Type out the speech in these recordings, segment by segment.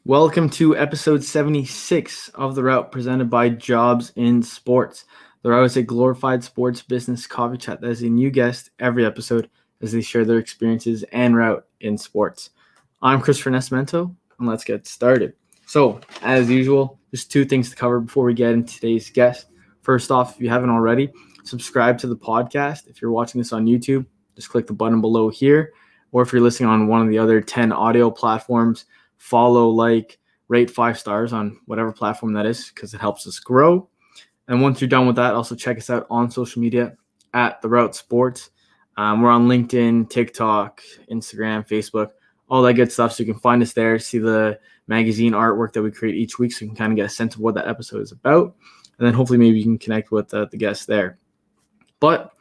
Welcome to episode 76 of The Route, presented by Jobs in Sports. The Route is a glorified sports business coffee chat that is a new guest every episode as they share their experiences and route in sports. I'm Christopher Nesmento, and let's get started. So, as usual, just two things to cover before we get into today's guest. First off, if you haven't already, subscribe to the podcast. If you're watching this on YouTube, just click the button below here. Or if you're listening on one of the other 10 audio platforms, follow, like, rate 5 stars on whatever platform that is because it helps us grow. And once you're done with that, also check us out on social media at The Route Sports. We're on LinkedIn, TikTok, Instagram, Facebook, all that good stuff. So you can find us there, see the magazine artwork that we create each week so you can kind of get a sense of what that episode is about. And then hopefully maybe you can connect with the guests there. But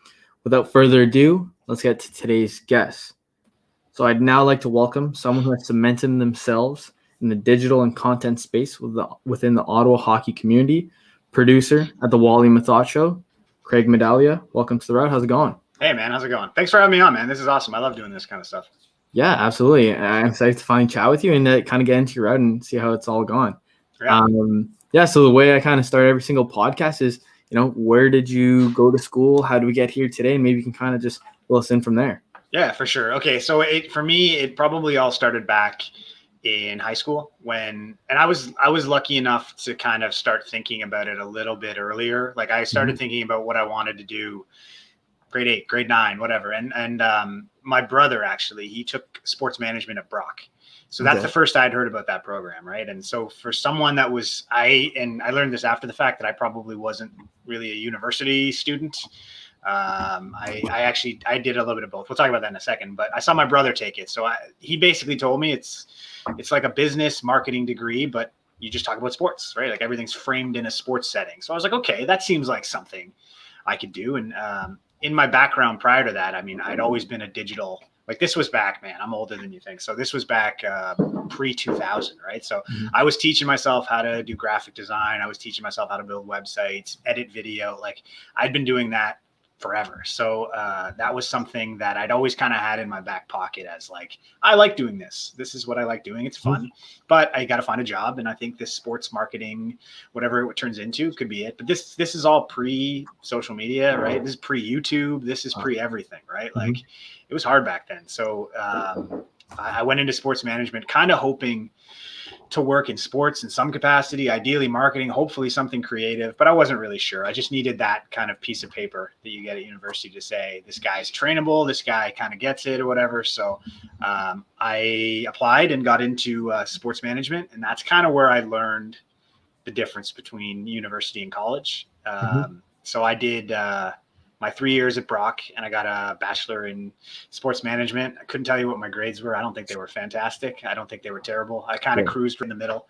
without further ado, let's get to today's guest. So I'd now like to welcome someone who has cemented themselves in the digital and content space within the Ottawa hockey community, producer at the Wally Methot show, Craig Medaglia. Welcome to The Route. How's it going? Hey, man. How's it going? Thanks for having me on, man. This is awesome. I love doing this kind of stuff. Yeah, absolutely. I'm excited to finally chat with you and kind of get into your route and see how it's all gone. Yeah. So the way I kind of start every single podcast is, where did you go to school? How do we get here today? And maybe you can kind of just fill us in from there. Yeah, for sure. Okay, so for me, it probably all started back in high school and I was lucky enough to kind of start thinking about it a little bit earlier. Like I started thinking about what I wanted to do, grade 8, grade 9, whatever. And my brother, actually, he took sports management at Brock. So that's the first I'd heard about that program, right? And so for someone that was, I learned this after the fact that I probably wasn't really a university student. I did a little bit of both. We'll talk about that in a second, but I saw my brother take it. So he basically told me it's like a business marketing degree, but you just talk about sports, right? Like everything's framed in a sports setting. So I was like, okay, that seems like something I could do. And in my background prior to that, I mean, I'd always been a digital, like this was back, man, I'm older than you think. So this was back pre-2000, right? So I was teaching myself how to do graphic design. I was teaching myself how to build websites, edit video. Like I'd been doing that forever. So that was something that I'd always kind of had in my back pocket as like, I like doing this. This is what I like doing. It's fun, but I got to find a job. And I think this sports marketing, whatever it turns into, could be it. But this is all pre-social media, right? This is pre-YouTube. This is pre-everything, right? Like it was hard back then. So I went into sports management kind of hoping to work in sports in some capacity, ideally marketing, hopefully something creative, but I wasn't really sure. I just needed that kind of piece of paper that you get at university to say, this guy's trainable, this guy kind of gets it or whatever. So I applied and got into sports management, and that's kind of where I learned the difference between university and college. So I did my 3 years at Brock, and I got a bachelor in sports management. I couldn't tell you what my grades were. I don't think they were fantastic. I don't think they were terrible. I kind of cruised in the middle.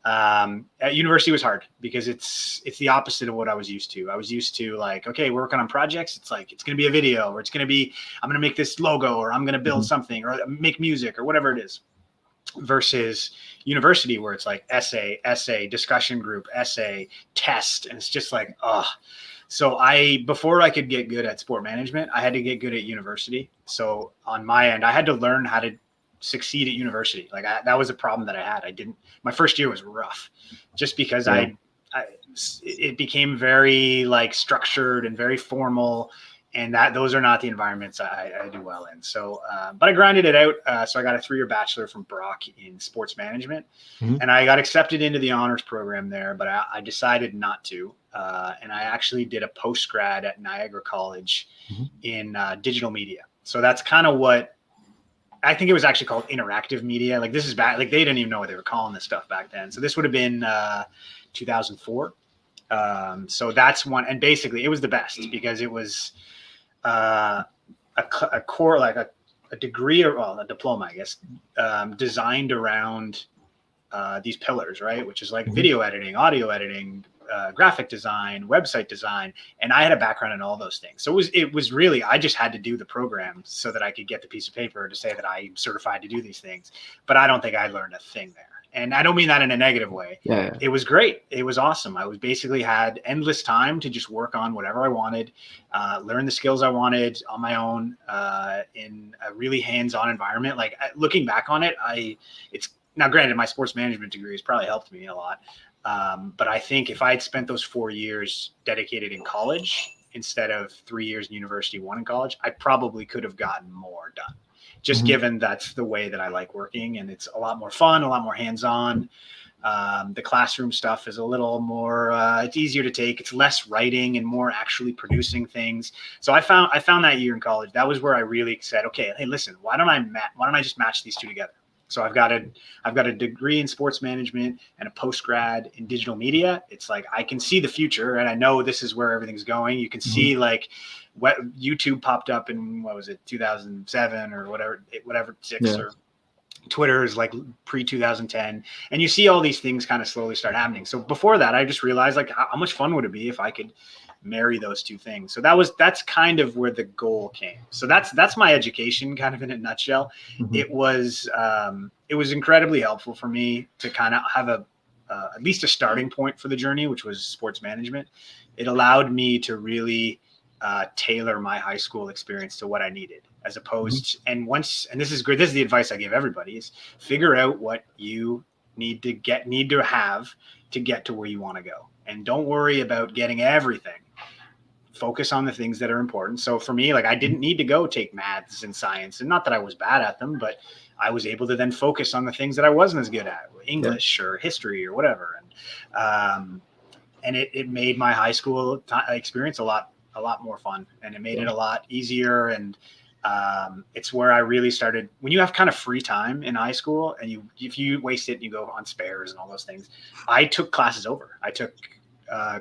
At university was hard because it's the opposite of what I was used to. I was used to like, okay, we're working on projects. It's like, it's going to be a video, or it's going to be, I'm going to make this logo, or I'm going to build something, or make music, or whatever it is. Versus university, where it's like essay, discussion group, essay, test. And it's just like, So before I could get good at sport management, I had to get good at university. So on my end, I had to learn how to succeed at university. Like that was a problem that I had. My first year was rough just because it became very like structured and very formal, and those are not the environments I do well in. So, but I grinded it out. So I got a 3-year bachelor from Brock in sports management, and I got accepted into the honors program there, but I decided not to. And I actually did a post-grad at Niagara College in digital media. So that's kind of what I think it was actually called interactive media. Like this is back, like they didn't even know what they were calling this stuff back then. So this would have been 2004. So that's one. And basically it was the best because it was a core, like a degree, or a diploma, I guess, designed around these pillars, right? Which is like video editing, audio editing, graphic design, website design. And I had a background in all those things. So it was really, I just had to do the program so that I could get the piece of paper to say that I'm certified to do these things. But I don't think I learned a thing there. And I don't mean that in a negative way. Yeah. It was great. It was awesome. I was basically had endless time to just work on whatever I wanted, learn the skills I wanted on my own, in a really hands-on environment. Like looking back on it, now granted, my sports management degree has probably helped me a lot. But I think if I had spent those 4 years dedicated in college instead of 3 years in university, 1 in college, I probably could have gotten more done. Just given that's the way that I like working, and it's a lot more fun, a lot more hands-on. The classroom stuff is a little more, it's easier to take. It's less writing and more actually producing things. So I found that year in college, that was where I really said, okay, hey, listen, why don't I just match these two together? So I've got a degree in sports management and a post-grad in digital media. It's like, I can see the future, and I know this is where everything's going. You can see like what YouTube popped up in, what was it, 2007 or whatever, 6 or Twitter is like pre-2010, and you see all these things kind of slowly start happening. So before that, I just realized like how much fun would it be if I could marry those two things. So that's kind of where the goal came. So that's my education kind of in a nutshell. It was incredibly helpful for me to kind of have at least a starting point for the journey, which was sports management. It allowed me to really tailor my high school experience to what I needed, as opposed and this is great. This is the advice I give everybody: is figure out what you need to have to get to where you want to go, and don't worry about getting everything. Focus on the things that are important. So for me, like, I didn't need to go take maths and science, and not that I was bad at them, but I was able to then focus on the things that I wasn't as good at, English or history or whatever. And it made my high school experience a lot more fun, and it made it a lot easier. And it's where I really started, when you have kind of free time in high school, and if you waste it and you go on spares and all those things, I took classes over. I took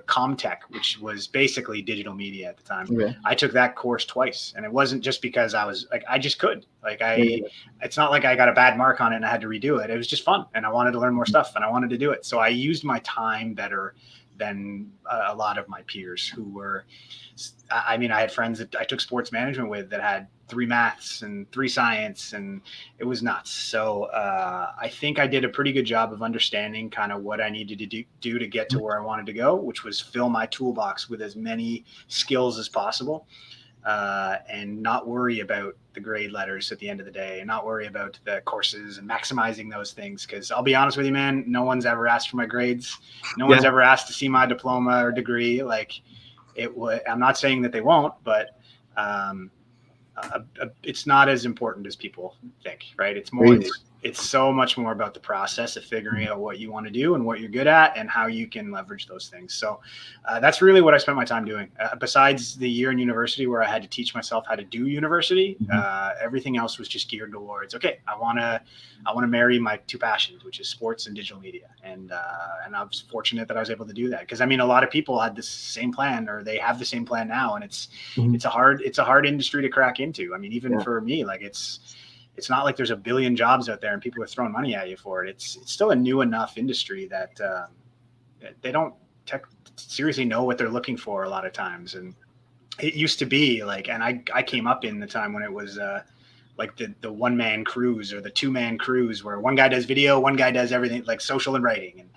Comtech, which was basically digital media at the time. I took that course twice, and it wasn't just because I was like, I just could, like, it's not like I got a bad mark on it and I had to redo it. It was just fun, and I wanted to learn more stuff, and I wanted to do it. So I used my time better than a lot of my peers who were, I mean, I had friends that I took sports management with that had 3 maths and 3 science, and it was nuts. So I think I did a pretty good job of understanding kind of what I needed to do to get to where I wanted to go, which was fill my toolbox with as many skills as possible, and not worry about the grade letters at the end of the day, and not worry about the courses and maximizing those things. Because I'll be honest with you, man, no one's ever asked for my grades. No one's ever asked to see my diploma or degree. Like, I'm not saying that they won't, but it's not as important as people think, right? It's more, it's so much more about the process of figuring out what you want to do and what you're good at and how you can leverage those things. So that's really what I spent my time doing. Besides the year in university where I had to teach myself how to do university, everything else was just geared towards, okay, I want to marry my 2 passions, which is sports and digital media. And I was fortunate that I was able to do that, because I mean, a lot of people had the same plan, or they have the same plan now, and it's a hard industry to crack into. I mean, even for me, like, it's not like there's a billion jobs out there and people are throwing money at you for it. It's still a new enough industry that they don't seriously know what they're looking for a lot of times. And it used to be like, and I came up in the time when it was like the 1-man crews or the 2-man crews, where one guy does video, one guy does everything, like social and writing. And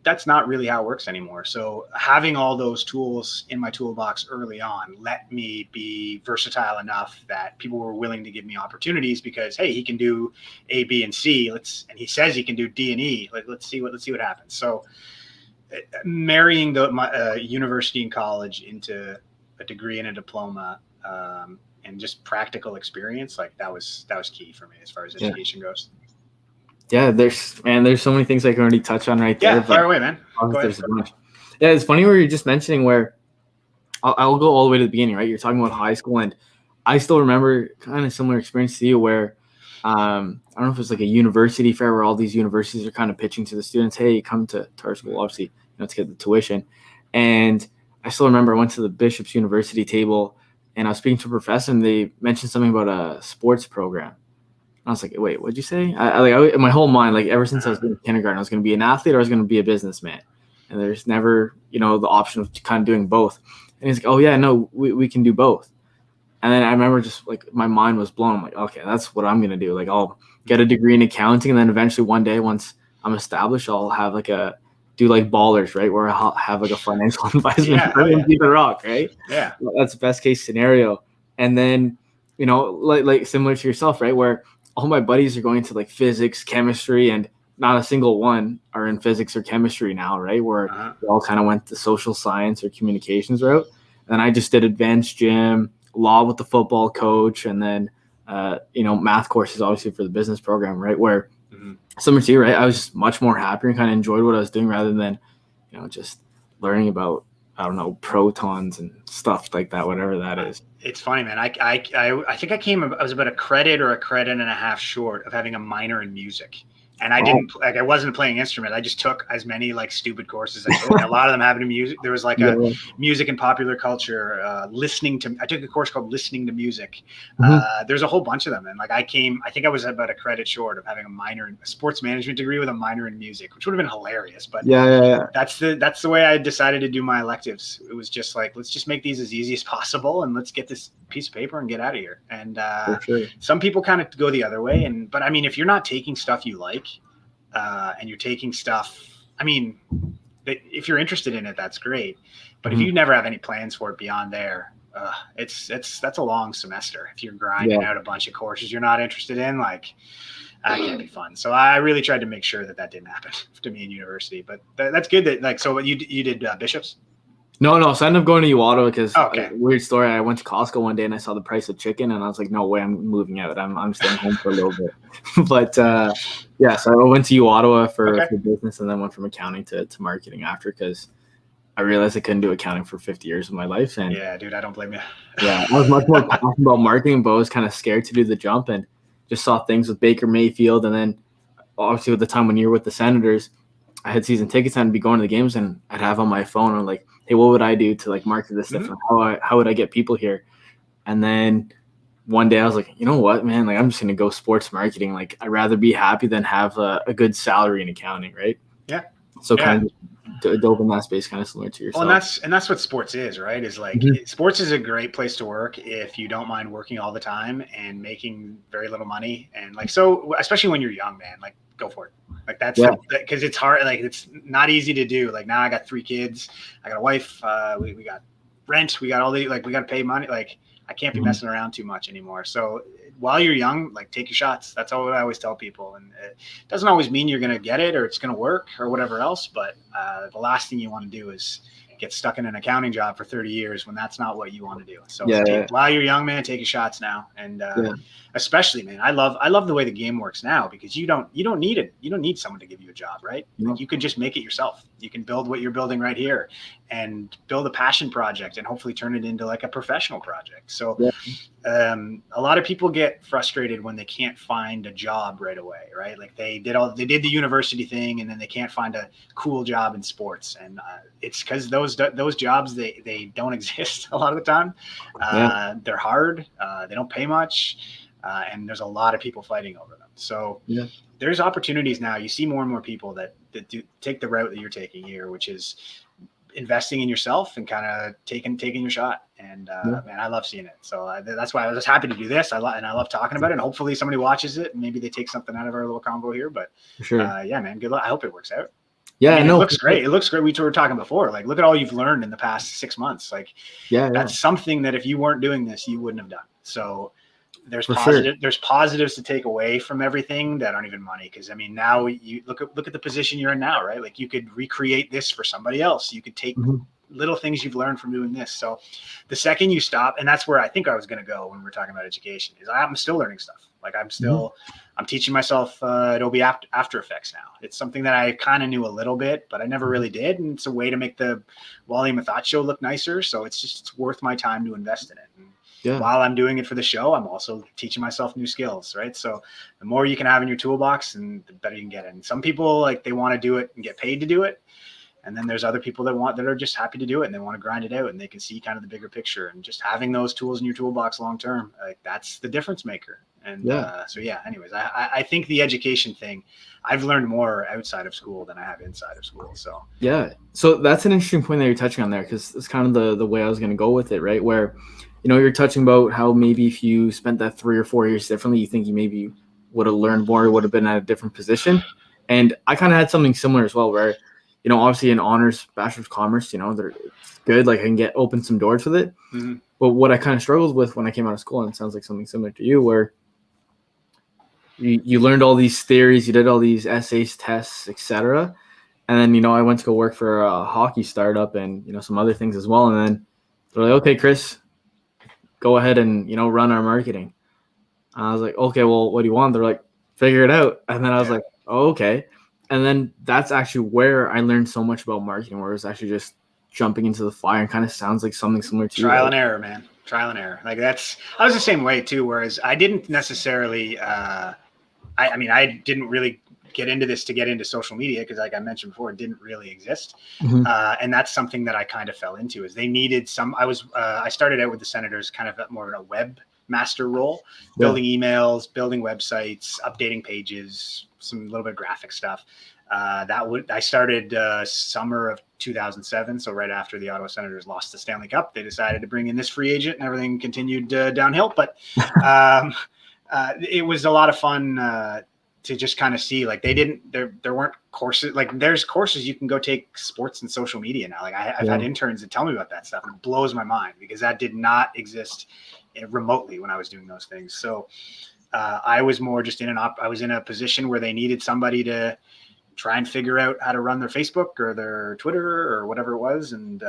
that's not really how it works anymore. So having all those tools in my toolbox early on let me be versatile enough that people were willing to give me opportunities, because, hey, he can do A, B, and C. And he says he can do D and E. Like, let's see what happens. So marrying my university and college into a degree and a diploma, and just practical experience, like that was key for me as far as education goes. Yeah, there's so many things I can already touch on right there. Yeah, fire away, man. Go ahead. A bunch. Yeah, it's funny where you're just mentioning where I'll go all the way to the beginning, right? You're talking about high school, and I still remember kind of similar experience to you where I don't know if it's like a university fair where all these universities are kind of pitching to the students, hey, come to our school, obviously, to get the tuition. And I still remember I went to the Bishop's University table, and I was speaking to a professor, and they mentioned something about a sports program. I was like, wait, what'd you say? In my whole mind, like, ever since I was in kindergarten, I was going to be an athlete or I was going to be a businessman. And there's never, the option of kind of doing both. And he's like, oh, yeah, no, we can do both. And then I remember just, like, my mind was blown. I'm like, okay, that's what I'm going to do. Like, I'll get a degree in accounting, and then eventually one day, once I'm established, I'll have, do Ballers, right, where I'll have, a financial advisement for Keep It Rock, right? Yeah. That's the best case scenario. And then, like similar to yourself, right, where all my buddies are going to like physics, chemistry, and not a single one are in physics or chemistry now, right? Where we all kind of went the social science or communications route. And I just did advanced gym, law with the football coach, and then math courses obviously for the business program, right? Where similar to you, right? I was just much more happy and kind of enjoyed what I was doing rather than, just learning about, I don't know, protons and stuff like that, whatever that is. It's funny, man. I think I was about a credit or a credit and a half short of having a minor in music. And I wasn't playing instrument. I just took as many like stupid courses as I could. A lot of them happened to music. There was like a music and popular culture, I took a course called listening to music. There's a whole bunch of them. And like I think I was about a credit short of having a sports management degree with a minor in music, which would have been hilarious. But that's the way I decided to do my electives. It was just like, let's just make these as easy as possible and let's get this piece of paper and get out of here. And some people kind of go the other way. But I mean, if you're not taking stuff you like, and you're taking stuff, I mean, if you're interested in it, that's great. But if you never have any plans for it beyond there, that's a long semester. If you're grinding out a bunch of courses you're not interested in, like that can't be fun. So I really tried to make sure that didn't happen to me in university. But that's good that like, so you did Bishops? No. So I ended up going to Ottawa because weird story. I went to Costco one day and I saw the price of chicken and I was like, no way, I'm moving out. I'm staying home for a little bit. But so I went to Ottawa for business and then went from accounting to marketing after because I realized I couldn't do accounting for 50 years of my life. And yeah, dude, I don't blame you. I was much more passionate about marketing, but I was kind of scared to do the jump and just saw things with Baker Mayfield. And then obviously with the time when you're with the Senators, I had season tickets and I'd be going to the games and I'd have on my phone and like, hey, what would I do to like market this different? How would I get people here? And then one day I was like, you know what, man, like I'm just going to go sports marketing. Like I'd rather be happy than have a good salary in accounting. Right. Yeah. So kind of dove in that space, kind of similar to yourself. Well, and that's what sports is, right? Is like sports is a great place to work if you don't mind working all the time and making very little money. And like, so especially when you're young, man, like go for it. Like that's because it's hard. Like it's not easy to do. Like now I got 3 kids. I got a wife. We got rent. We got all the, like we got to pay money. Like I can't be messing around too much anymore. So while you're young, like take your shots. That's all I always tell people. And it doesn't always mean you're going to get it or it's going to work or whatever else. But the last thing you want to do is get stuck in an accounting job for 30 years when that's not what you want to do. So while you're young, man, take your shots now. And especially, man, I love the way the game works now because you don't need it. You don't need someone to give you a job, right? Like you can just make it yourself. You can build what you're building right here and build a passion project and hopefully turn it into like a professional project. So a lot of people get frustrated when they can't find a job right away, right? Like they did the university thing and then they can't find a cool job in sports. And it's because those jobs, they don't exist a lot of the time. They're hard. They don't pay much. And there's a lot of people fighting over them. So there's opportunities now. You see more and more people that do take the route that you're taking here, which is investing in yourself and kind of taking your shot. And man, I love seeing it. So that's why I was just happy to do this. I love talking about it. And hopefully somebody watches it and maybe they take something out of our little combo here. But man, good luck. I hope it works out. Yeah, it looks great. It looks great. We were talking before. Like, look at all you've learned in the past 6 months. Like, that's something that if you weren't doing this, you wouldn't have done. So there's positives to take away from everything that aren't even money. Because I mean, now you look at the position you're in now, right? Like, you could recreate this for somebody else. You could take little things you've learned from doing this. So the second you stop, and that's where I think I was going to go when we're talking about education, is I'm still learning stuff. Like I'm teaching myself Adobe After Effects now. It's something that I kind of knew a little bit, but I never really did. And it's a way to make the Wally Methot show look nicer. So it's worth my time to invest in it. And while I'm doing it for the show, I'm also teaching myself new skills, right? So the more you can have in your toolbox, and the better you can get it. And some people, like, they want to do it and get paid to do it. And then there's other people that are just happy to do it and they want to grind it out and they can see kind of the bigger picture, and just having those tools in your toolbox long-term, like, that's the difference maker. And anyways, I think the education thing, I've learned more outside of school than I have inside of school. So so that's an interesting point that you're touching on there, because it's kind of the way I was going to go with it, right? Where, you're touching about how maybe if you spent that 3 or 4 years differently, you think you maybe would have learned more, would have been at a different position. And I kind of had something similar as well, where, obviously in honors, bachelor's of commerce, it's good. Like, I can open some doors with it. But what I kind of struggled with when I came out of school, and it sounds like something similar to you, where you learned all these theories, you did all these essays, tests, etc. And then, I went to go work for a hockey startup and, some other things as well. And then they're like, okay, Chris, go ahead and, run our marketing. And I was like, okay, well, what do you want? They're like, figure it out. And then I was like, oh, okay. And then that's actually where I learned so much about marketing, where it was actually just jumping into the fire, and kind of sounds like something similar to trial and error, man. Trial and error. Like I was the same way too. Whereas I didn't necessarily, I didn't really get into this to get into social media because, like I mentioned before, it didn't really exist. Mm-hmm. And that's something that I kind of fell into. Is they needed some. I started out with the Senators, kind of more in a web master role, building emails, building websites, updating pages, some little bit of graphic stuff. I started summer of 2007, so right after the Ottawa Senators lost the Stanley Cup. They decided to bring in this free agent, and everything continued downhill. But it was a lot of fun to just kind of see, like, there weren't courses, like there's courses you can go take sports and social media now. Like I've had interns that tell me about that stuff, and it blows my mind because that did not exist remotely when I was doing those things. So I was more just I was in a position where they needed somebody to try and figure out how to run their Facebook or their Twitter or whatever it was. And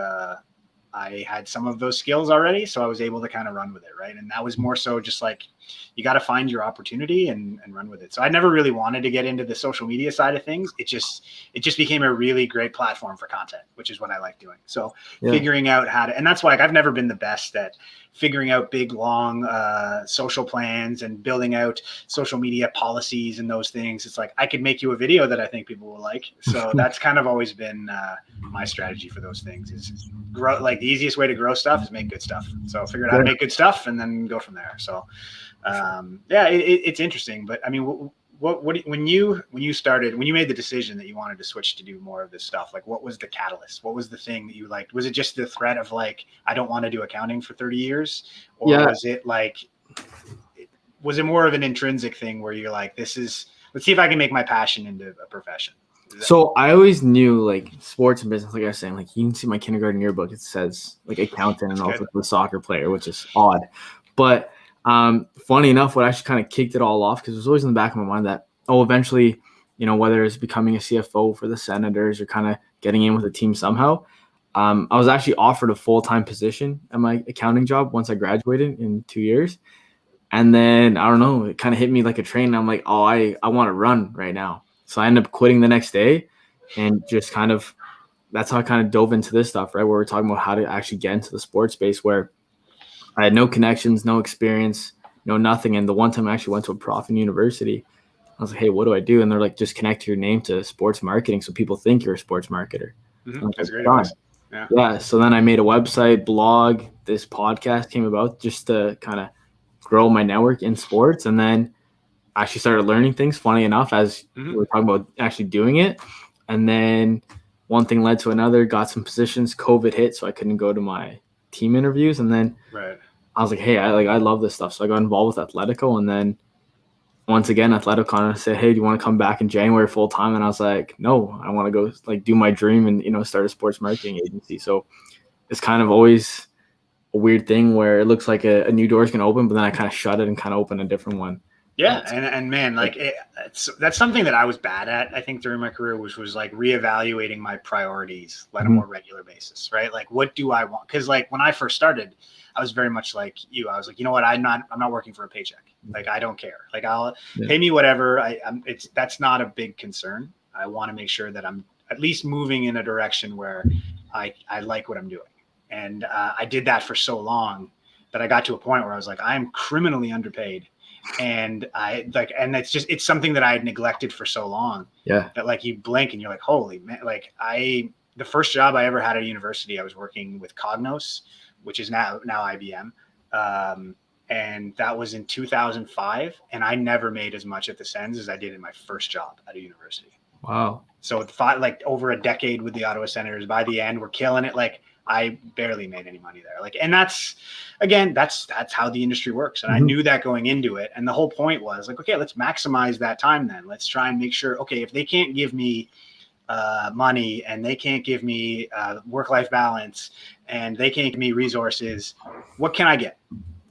I had some of those skills already, so I was able to kind of run with it, right? And that was more so just like, you got to find your opportunity and run with it. So I never really wanted to get into the social media side of things. It just became a really great platform for content, which is what I like doing. So figuring out how to, and that's why, like, I've never been the best at figuring out big, long social plans and building out social media policies and those things. It's like, I could make you a video that I think people will like. So that's kind of always been my strategy for those things, is grow. Like, the easiest way to grow stuff is make good stuff. So figure out how to make good stuff and then go from there. So it's interesting. But I mean, when you made the decision that you wanted to switch to do more of this stuff, like, what was the catalyst? What was the thing that you liked? Was it just the threat of, like, I don't want to do accounting for 30 years? Or was it like, was it more of an intrinsic thing where you're like, let's see if I can make my passion into a profession? So I always knew, like, sports and business, like I was saying, like, you can see my kindergarten yearbook, it says like accountant and also the soccer player, which is odd. But funny enough, what actually kind of kicked it all off, because it was always in the back of my mind that, eventually, whether it's becoming a CFO for the Senators or kind of getting in with a team somehow, I was actually offered a full-time position at my accounting job once I graduated in 2 years. And then, I don't know, it kind of hit me like a train. And I'm like, oh, I want to run right now. So I ended up quitting the next day, and just that's how I kind of dove into this stuff, right? Where we're talking about how to actually get into the sports space, where I had no connections, no experience, no nothing. And the one time I actually went to a prof in university, I was like, hey, what do I do? And they're like, just connect your name to sports marketing so people think you're a sports marketer. Mm-hmm. That's great advice. Yeah. So then I made a website, blog, this podcast came about just to kind of grow my network in sports. And then I actually started learning things, funny enough, as we were talking about actually doing it. And then one thing led to another, got some positions, COVID hit, so I couldn't go to my team interviews. And then I was like, hey, I love this stuff. So I got involved with Atletico. And then once again, Atletico kind of said, hey, do you want to come back in January full time? And I was like, no, I want to go, like, do my dream and, start a sports marketing agency. So it's kind of always a weird thing where it looks like a new door is going to open, but then I kind of shut it and kind of open a different one. Yeah. And man, like, that's something that I was bad at, I think, during my career, which was like reevaluating my priorities on a more regular basis, right? Like, what do I want? Because, like, when I first started, I was very much like you. I was like, you know what? I'm not working for a paycheck. Like, I don't care. Like, I'll pay me whatever. That's not a big concern. I want to make sure that I'm at least moving in a direction where I like what I'm doing. And I did that for so long that I got to a point where I was like, I'm criminally underpaid. And it's something that I had neglected for so long that, like, you blink and you're like, holy man. Like, the first job I ever had at university, I was working with Cognos, which is now IBM. And that was in 2005. And I never made as much at the Sens as I did in my first job at a university. Wow. So like over a decade with the Ottawa Senators, by the end, we're killing it. Like, I barely made any money there. Like, and that's how the industry works. And I knew that going into it. And the whole point was like, okay, let's maximize that time then. Let's try and make sure, okay, if they can't give me money and they can't give me work-life balance and they can't give me resources, what can I get?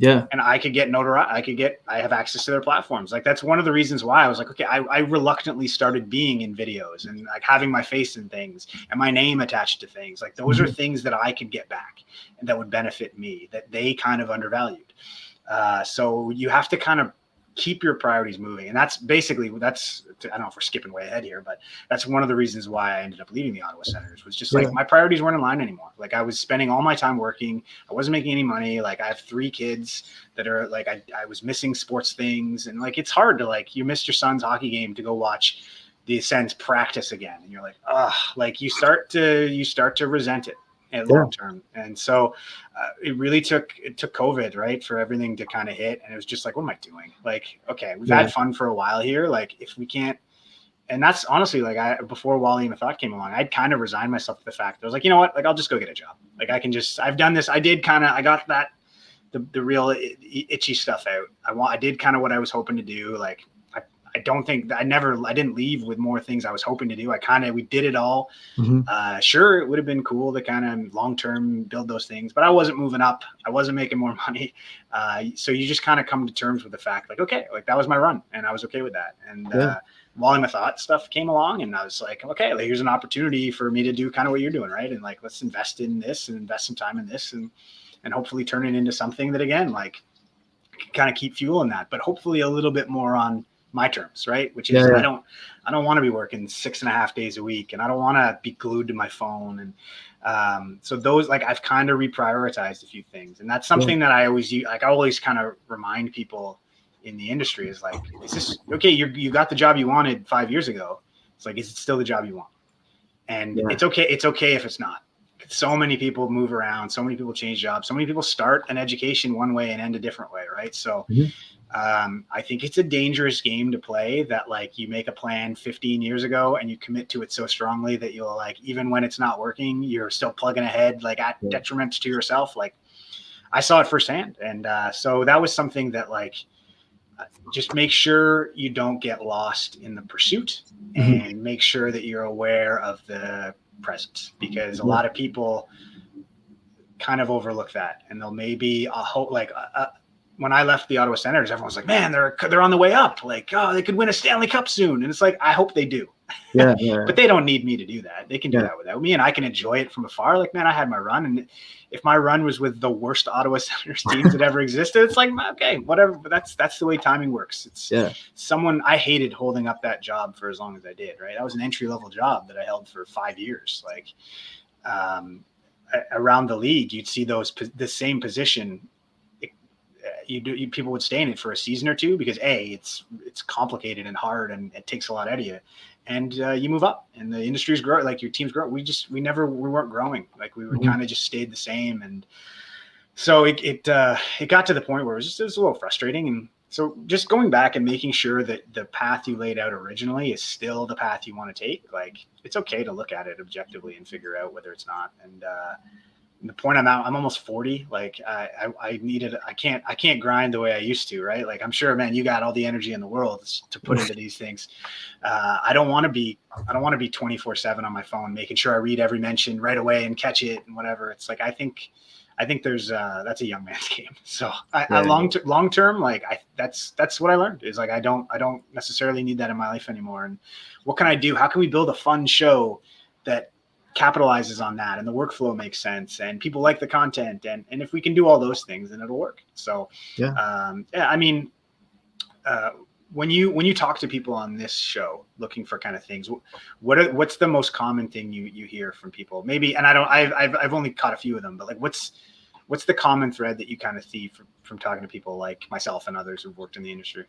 Yeah. And I could get notoriety. I have access to their platforms. Like, that's one of the reasons why I was like, okay, I reluctantly started being in videos and like having my face in things and my name attached to things. Like, those are things that I could get back and that would benefit me, that they kind of undervalued. So you have to kind of keep your priorities moving. And that's basically, I don't know if we're skipping way ahead here, but that's one of the reasons why I ended up leaving the Ottawa Senators, was just like my priorities weren't in line anymore. Like, I was spending all my time working. I wasn't making any money. Like, I have 3 kids that are like, I was missing sports things. And like, it's hard to, like, you missed your son's hockey game to go watch the Sens practice again. And you're like, like you start to resent it and long term. And so it took COVID, right, for everything to kind of hit. And it was just like, what am I doing? Like, okay, we've had fun for a while here. Like, if we can't, and that's honestly, like, before Wally and Methot came along, I'd kind of resigned myself to the fact that I was like, you know what, like, I'll just go get a job. Like, I've done this. I got that, the real itchy stuff out. I did kind of what I was hoping to do. Like, I don't think I didn't leave with more things I was hoping to do. We did it all. Sure, it would have been cool to kind of long-term build those things, but I wasn't moving up. I wasn't making more money. So you just kind of come to terms with the fact, like, okay, like, that was my run and I was okay with that. And Wally Methot stuff came along and I was like, okay, like, here's an opportunity for me to do kind of what you're doing. Right. And like, let's invest in this and invest some time in this and hopefully turn it into something that, again, like, kind of keep fueling that, but hopefully a little bit more on my terms, right? Which is, I don't want to be working 6.5 days a week, and I don't want to be glued to my phone. And so those, like, I've kind of reprioritized a few things, and that's something that I always use. Like, I always kind of remind people in the industry is like, is this okay? You got the job you wanted 5 years ago. It's like, is it still the job you want? And it's okay. It's okay if it's not. So many people move around. So many people change jobs. So many people start an education one way and end a different way, right? So I think it's a dangerous game to play, that, like, you make a plan 15 years ago and you commit to it so strongly that you'll, like, even when it's not working, you're still plugging ahead, like, at detriment to yourself. Like, I saw it firsthand. And so that was something that, like, just make sure you don't get lost in the pursuit and make sure that you're aware of the present, because a lot of people kind of overlook that. And they'll maybe when I left the Ottawa Senators, everyone was like, man, they're on the way up. Like, oh, they could win a Stanley Cup soon. And it's like, I hope they do. But they don't need me to do that. They can do that without me, and I can enjoy it from afar. Like, man, I had my run, and if my run was with the worst Ottawa Senators teams that ever existed, it's like, okay, whatever. But that's the way timing works. It's I hated holding up that job for as long as I did. Right, that was an entry-level job that I held for 5 years. Like, around the league, you'd see the same position. People would stay in it for a season or two because it's complicated and hard and it takes a lot out of you, and you move up and the industry's growing, like, your team's growing. We weren't growing. Like, we were kind of just stayed the same. And so it got to the point where it was a little frustrating. And so just going back and making sure that the path you laid out originally is still the path you want to take. Like, it's okay to look at it objectively and figure out whether it's not. And the point I'm almost 40. Like, I can't grind the way I used to. Right. Like, I'm sure, man, you got all the energy in the world to put into these things. I don't want to be 24/7 on my phone, making sure I read every mention right away and catch it and whatever. It's like, I think there's that's a young man's game. So long term, like, that's what I learned is, like, I don't necessarily need that in my life anymore. And what can I do? How can we build a fun show that capitalizes on that and the workflow makes sense and people like the content, and if we can do all those things, then it'll work. So I mean, when you talk to people on this show looking for kind of things, what's the most common thing you hear from people? Maybe, and I've only caught a few of them, but like, what's the common thread that you kind of see from talking to people like myself and others who've worked in the industry?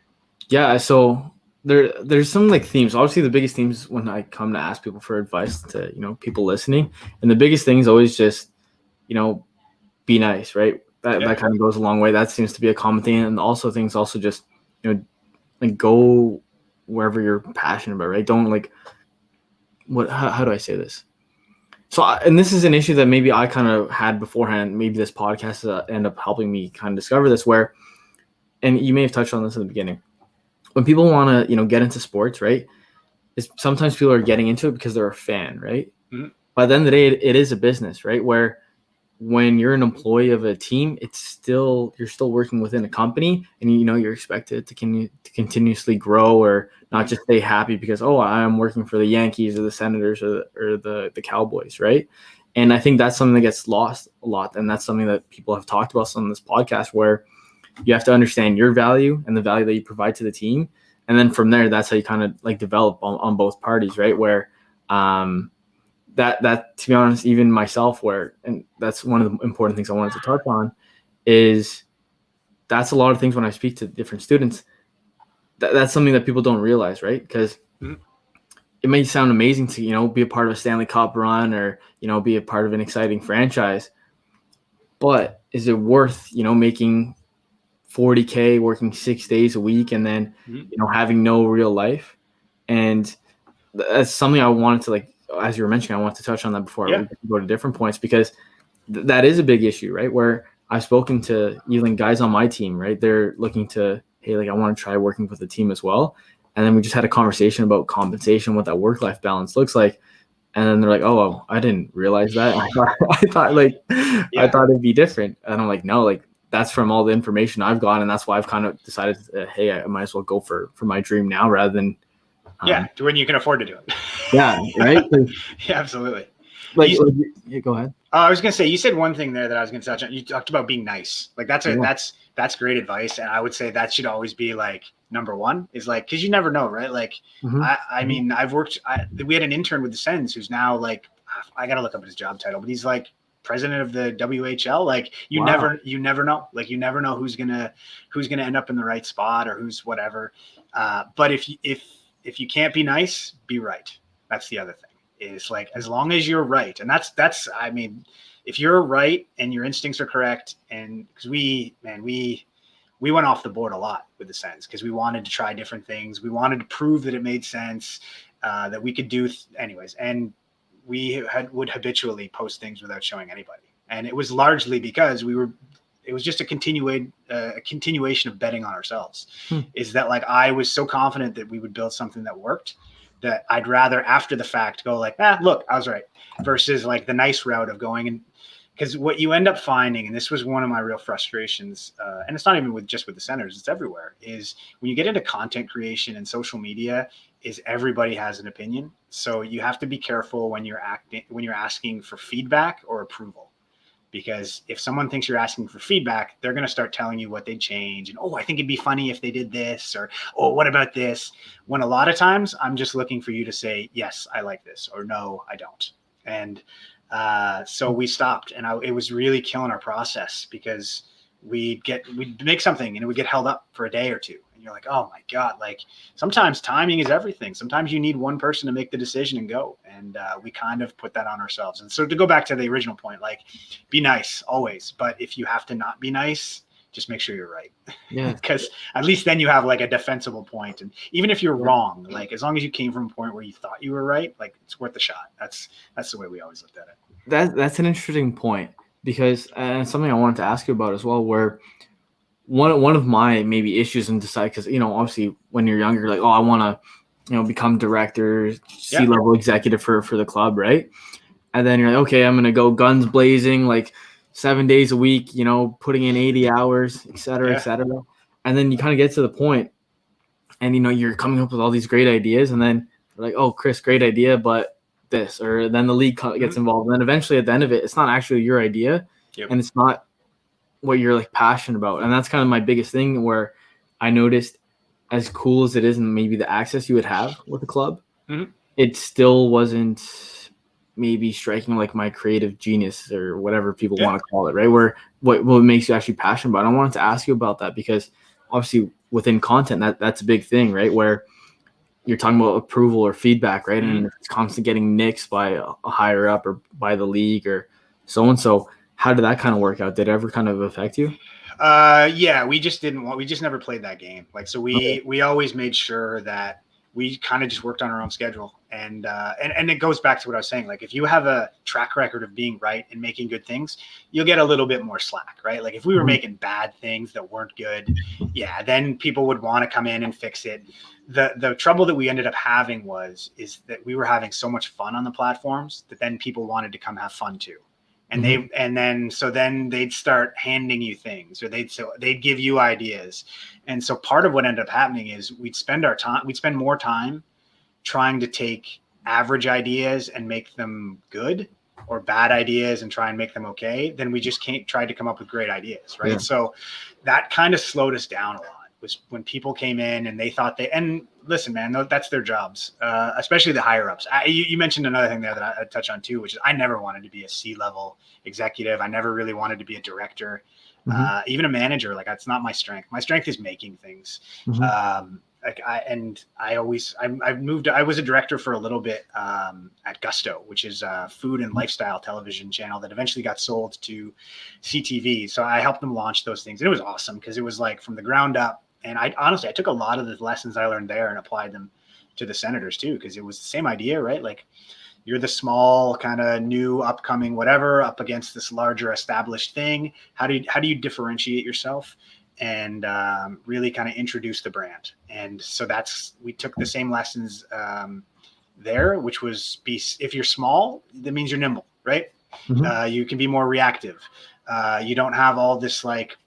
So there's some, like, themes. Obviously, the biggest themes when I come to ask people for advice to, people listening, and the biggest thing is always just, be nice, right? That kind of goes a long way. That seems to be a common thing. And also things also just, like, go wherever you're passionate about, right? Don't, like, how do I say this? So, and this is an issue that maybe I kind of had beforehand. Maybe this podcast end up helping me kind of discover this, where, and you may have touched on this in the beginning, when people want to, get into sports, right? Sometimes people are getting into it because they're a fan, right? Mm-hmm. By the end of the day, it is a business, right? Where when you're an employee of a team, you're still working within a company, and you're expected to continuously grow, or not just stay happy because I'm working for the Yankees or the Senators or the Cowboys, right? And I think that's something that gets lost a lot, and that's something that people have talked about on this podcast, where you have to understand your value and the value that you provide to the team, and then from there, that's how you kind of like develop on both parties, right? Where that to be honest, even myself, and that's one of the important things I wanted to touch on, is that's a lot of things when I speak to different students. That's something that people don't realize, right? Because it may sound amazing to be a part of a Stanley Cup run, or be a part of an exciting franchise, but is it worth making $40K, working 6 days a week, and then having no real life? And that's something I wanted to, like, as you were mentioning, I wanted to touch on that before we go to different points, because that is a big issue, right? Where I've spoken to even guys on my team, right? They're looking to, hey, like, I want to try working with the team as well. And then we just had a conversation about compensation, what that work-life balance looks like. And then they're like, oh, I didn't realize that. I thought it'd be different. And I'm like, no, like, that's from all the – information I've gotten. And that's why I've kind of decided, hey, I might as well go for my dream now rather than to when you can afford to do it. Yeah, right? Yeah, absolutely. Go ahead. I was going to say, you said one thing there that I was going to touch on. You talked about being nice. Like, that's great advice. And I would say that should always be like number one, is like, because you never know, right? Like, I mean, we had an intern with the Sens who's now like, I got to look up his job title, but he's like president of the WHL. Like, you never know. Like, you never know who's gonna end up in the right spot, or who's whatever. But if you can't be nice, be right. That's the other thing, is like, as long as you're right. And that's, I mean, if you're right and your instincts are correct, and because we went off the board a lot with the Sens, because we wanted to try different things. We wanted to prove that it made sense, that we could do anyways. And we would habitually post things without showing anybody. And it was largely because it was just a continuation of betting on ourselves. Is that, like, I was so confident that we would build something that worked, that I'd rather after the fact go like, look, I was right, versus like the nice route of going. And because what you end up finding, and this was one of my real frustrations, and it's not even just with the Senators, it's everywhere, is when you get into content creation and social media, is everybody has an opinion. So you have to be careful when you're asking for feedback or approval. Because if someone thinks you're asking for feedback, they're going to start telling you what they'd change. And, I think it'd be funny if they did this, or, what about this? When a lot of times I'm just looking for you to say, yes, I like this, or no, I don't. And so we stopped, and it was really killing our process, because we'd make something and it would get held up for a day or two. And you're like, oh my God, like, sometimes timing is everything. Sometimes you need one person to make the decision and go. And we kind of put that on ourselves. And so to go back to the original point, like, be nice always. But if you have to not be nice, just make sure you're right. Yeah. Because at least then you have like a defensible point. And even if you're wrong, like, as long as you came from a point where you thought you were right, like, it's worth a shot. That's the way we always looked at it. That's an interesting point, because something I wanted to ask you about as well, where one of my maybe issues in decide, because obviously when you're younger, like, I want to become director, C-level executive for the club, right? And then you're like, okay, I'm gonna go guns blazing, like 7 days a week, putting in 80 hours, et cetera, et cetera. And then you kind of get to the point, and you're coming up with all these great ideas, and then you're like, oh, Chris, great idea, but this, or then the league gets involved, and then eventually at the end of it, it's not actually your idea, and it's not what you're like passionate about. And that's kind of my biggest thing, where I noticed, as cool as it is, and maybe the access you would have with the club, it still wasn't maybe striking like my creative genius, or whatever people want to call it, right? Where what makes you actually passionate about. And I wanted to ask you about that, because obviously within content, that's a big thing, right? Where you're talking about approval or feedback, right? And it's constantly getting nixed by a higher up, or by the league, or so and so. How did that kind of work out? Did it ever kind of affect you? We just never played that game. Like, so we always made sure that we kind of just worked on our own schedule. And it goes back to what I was saying. Like, if you have a track record of being right and making good things, you'll get a little bit more slack, right? Like, if we were making bad things that weren't good, then people would want to come in and fix it. The trouble that we ended up having is that we were having so much fun on the platforms that then people wanted to come have fun too. And then they'd start handing you things, or they'd give you ideas. And so part of what ended up happening is we'd spend more time trying to take average ideas and make them good, or bad ideas and try and make them okay, then we just can't try to come up with great ideas. Right. Yeah. So that kind of slowed us down a lot, was when people came in and they thought and listen, man, that's their jobs, especially the higher ups. You mentioned another thing there that I'd touch on too, which is I never wanted to be a C-level executive. I never really wanted to be a director, even a manager. Like, that's not my strength. My strength is making things. I was a director for a little bit at Gusto, which is a food and lifestyle television channel that eventually got sold to CTV. So I helped them launch those things. And it was awesome because it was like from the ground up. And I took a lot of the lessons I learned there and applied them to the Senators too, because it was the same idea, right? Like, you're the small kind of new upcoming whatever up against this larger established thing. How do you differentiate yourself and really kind of introduce the brand? And so we took the same lessons there, which was if you're small, that means you're nimble, right? You can be more reactive. You don't have all this like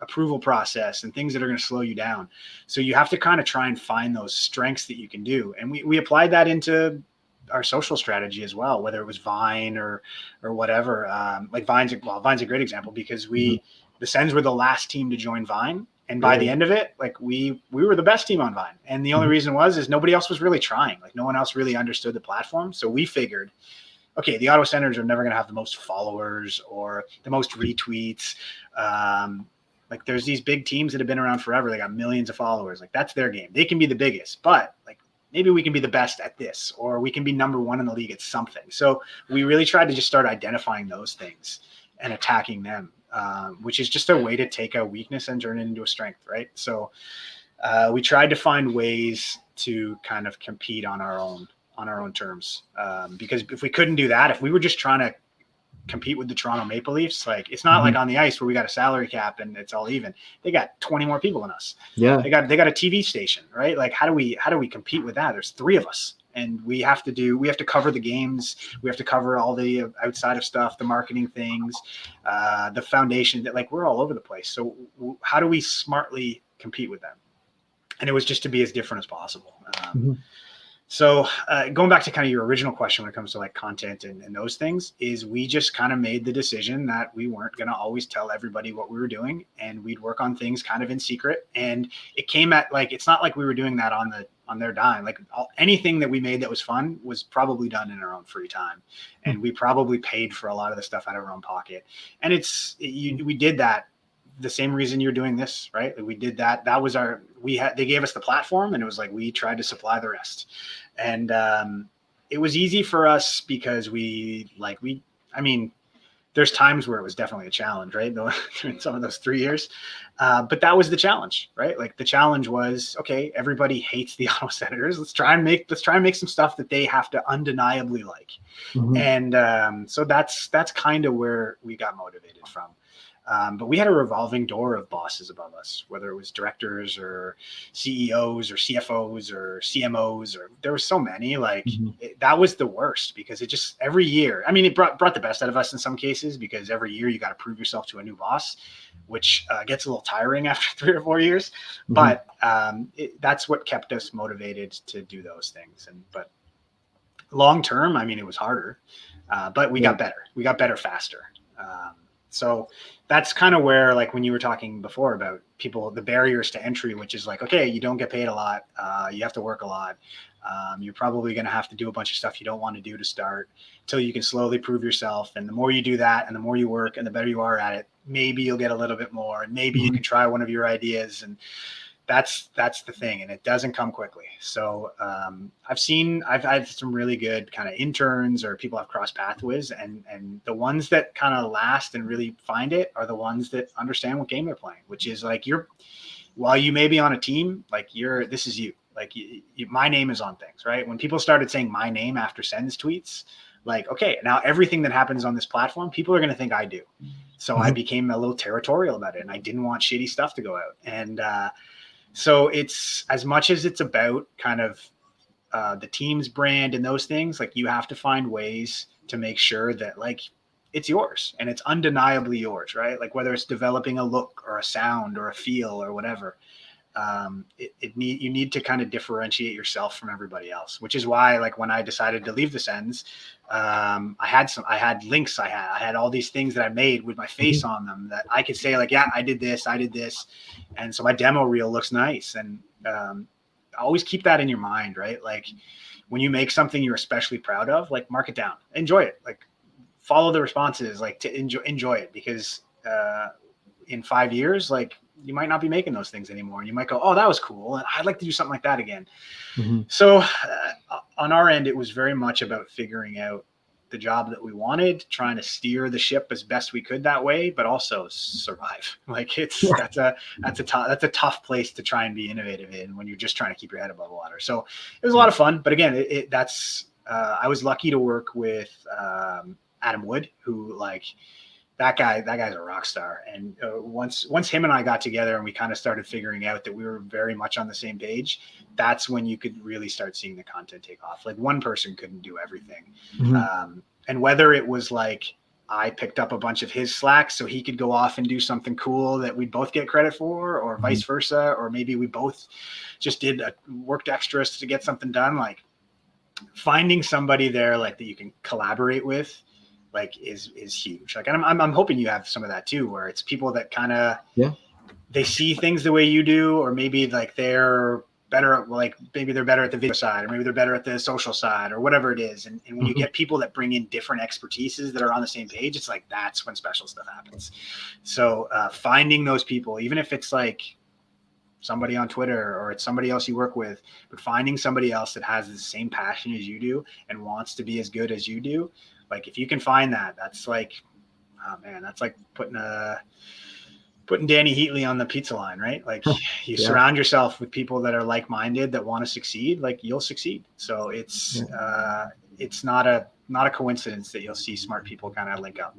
approval process and things that are going to slow you down. So you have to kind of try and find those strengths that you can do. And we applied that into our social strategy as well, whether it was Vine or whatever. Like Vine's a great example, because the Sens were the last team to join Vine. And by the end of it, like we were the best team on Vine. And the only reason is nobody else was really trying. Like, no one else really understood the platform. So we figured, okay, the Ottawa Senators are never going to have the most followers or the most retweets. Like, there's these big teams that have been around forever. They got millions of followers. Like, that's their game. They can be the biggest, but like, maybe we can be the best at this, or we can be number one in the league at something. So we really tried to just start identifying those things and attacking them, which is just a way to take a weakness and turn it into a strength, right? So we tried to find ways to kind of compete on our own terms, because if we couldn't do that, if we were just trying to compete with the Toronto Maple Leafs, like, it's not like on the ice where we got a salary cap and it's all even. They got 20 more people than us. Yeah. They got a TV station, right? Like, how do we compete with that? There's 3 of us, and we have to cover the games. We have to cover all the outside of stuff, the marketing things, the foundation, that, like, we're all over the place. So how do we smartly compete with them? And it was just to be as different as possible. So going back to kind of your original question when it comes to like content and those things, is we just kind of made the decision that we weren't going to always tell everybody what we were doing, and we'd work on things kind of in secret. And it came at, like, it's not like we were doing that on their dime. Like, anything that we made that was fun was probably done in our own free time, and we probably paid for a lot of the stuff out of our own pocket. And we did that the same reason you're doing this, right? Like, we did that. That was they gave us the platform, and it was like, we tried to supply the rest. And it was easy for us because there's times where it was definitely a challenge, right? During some of those 3 years. But that was the challenge, right? Like, the challenge was, okay, everybody hates the Ottawa Senators. Let's try and make some stuff that they have to undeniably like. And so that's kind of where we got motivated from. But we had a revolving door of bosses above us, whether it was directors or CEOs or CFOs or CMOs, or there were so many. Like, that was the worst, because it just, every year, I mean, it brought the best out of us in some cases, because every year you got to prove yourself to a new boss, which gets a little tiring after 3 or 4 years. But that's what kept us motivated to do those things. But long term, I mean, it was harder, but we got better. We got better faster. So that's kind of where, like, when you were talking before about people, the barriers to entry, which is like, okay, you don't get paid a lot. You have to work a lot. You're probably going to have to do a bunch of stuff you don't want to do to start, until you can slowly prove yourself. And the more you do that, and the more you work, and the better you are at it, maybe you'll get a little bit more, and maybe you can try one of your ideas. And that's the thing. And it doesn't come quickly. So I've had some really good kind of interns or people I've crossed paths with, and the ones that kind of last and really find it are the ones that understand what game they're playing, which is like, while you may be on a team, like, this is you. Like, my name is on things, right? When people started saying my name after Sens tweets, like, okay, now everything that happens on this platform, people are going to think I do. So I became a little territorial about it, and I didn't want shitty stuff to go out. And so it's, as much as it's about kind of the team's brand and those things, like, you have to find ways to make sure that, like, it's yours and it's undeniably yours, right? Like whether it's developing a look or a sound or a feel or whatever, you need to kind of differentiate yourself from everybody else, which is why, like, when I decided to leave the Sens, I had links. I had all these things that I made with my face on them that I could say, like, yeah, I did this. And so my demo reel looks nice. And always keep that in your mind, right? Like when you make something you're especially proud of, like mark it down, enjoy it, like follow the responses, like to enjoy it, because in 5 years, like, you might not be making those things anymore. And you might go, oh, that was cool, and I'd like to do something like that again. So on our end, it was very much about figuring out the job that we wanted, trying to steer the ship as best we could that way, but also survive. Like that's a tough place to try and be innovative in when you're just trying to keep your head above water. So it was a lot of fun, but again, I was lucky to work with Adam Wood, who, like, that guy's a rock star. And once him and I got together and we kind of started figuring out that we were very much on the same page, that's when you could really start seeing the content take off. Like one person couldn't do everything. And whether it was like I picked up a bunch of his slack so he could go off and do something cool that we'd both get credit for, or vice versa, or maybe we both just worked extras to get something done, like finding somebody there, like, that you can collaborate with, like, is huge. Like, I'm hoping you have some of that too, where it's people that kind of, they see things the way you do, or maybe like they're better, like maybe they're better at the video side, or maybe they're better at the social side, or whatever it is. And when you get people that bring in different expertises that are on the same page, it's like, that's when special stuff happens. So finding those people, even if it's like somebody on Twitter or it's somebody else you work with, but finding somebody else that has the same passion as you do and wants to be as good as you do, like, if you can find that, that's like, oh man, that's like putting Danny Heatley on the pizza line, right? Like, you surround yourself with people that are like-minded, that want to succeed, like, you'll succeed. So it's not a coincidence that you'll see smart people kind of link up.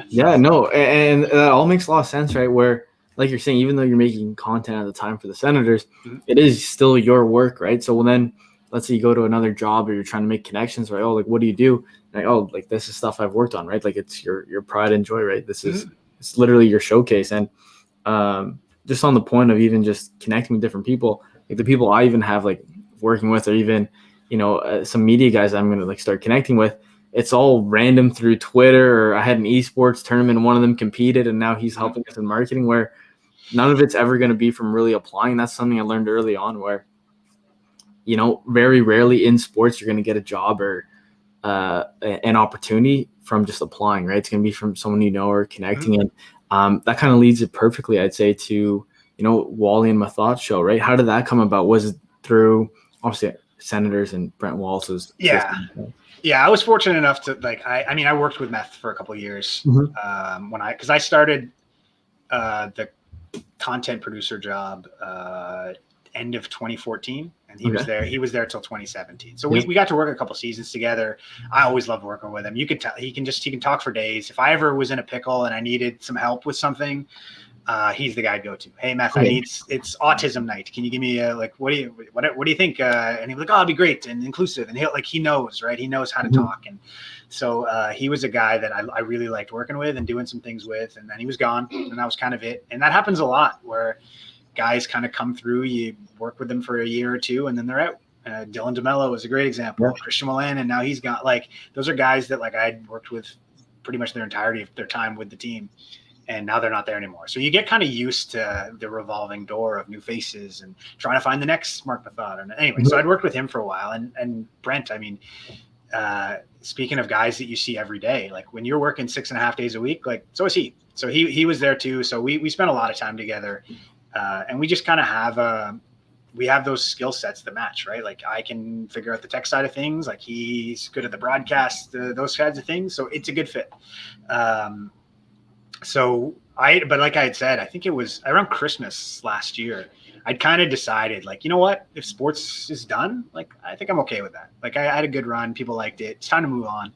Yeah, no. And that all makes a lot of sense, right? Where, like you're saying, even though you're making content at the time for the Senators, it is still your work, right? So then, let's say you go to another job or you're trying to make connections, right? Oh, like, what do you do? Like, oh, like, this is stuff I've worked on, right? Like, it's your pride and joy, right? This is it's literally your showcase. And just on the point of even just connecting with different people, like the people I even have like working with, or even, some media guys I'm going to like start connecting with, it's all random through Twitter, or I had an esports tournament and one of them competed and now he's helping us in marketing, where none of it's ever going to be from really applying. That's something I learned early on, where, very rarely in sports you're going to get a job or an opportunity from just applying, right? It's going to be from someone or connecting. And that kind of leads it perfectly, I'd say, to, Wally and Methot show, right? How did that come about? Was it through, obviously, Senators and Brent Wallace's system? Yeah, I was fortunate enough to, like, I worked with Meth for a couple of years because I started the content producer job end of 2014, and he was there till 2017. So we got to work a couple seasons together. I always loved working with him. You could tell he can talk for days. If I ever was in a pickle and I needed some help with something, he's the guy to go to. Hey, Meth, it's autism night. Can you give me what do you think? And he'd be like, oh, it'd be great and inclusive. And he knows, right? He knows how to talk. And so he was a guy that I really liked working with and doing some things with. And then he was gone, and that was kind of it. And that happens a lot, where guys kind of come through, you work with them for a year or two, and then they're out. Dylan DeMello is a great example. Christian Milan, and now he's got, like, those are guys that, like, I'd worked with pretty much their entirety of their time with the team, and now they're not there anymore. So you get kind of used to the revolving door of new faces and trying to find the next Marc Methot. And anyway, so I'd worked with him for a while, and Brent, I mean, speaking of guys that you see every day, like when you're working 6.5 days a week, like, so is he. So he was there too. So we spent a lot of time together. And we just kind of have those skill sets that match, right? Like, I can figure out the tech side of things. Like, he's good at the broadcast, those kinds of things. So it's a good fit. But like I had said, I think it was around Christmas last year, I'd kind of decided, like, you know what, if sports is done, like, I think I'm okay with that. Like, I had a good run. People liked it. It's time to move on.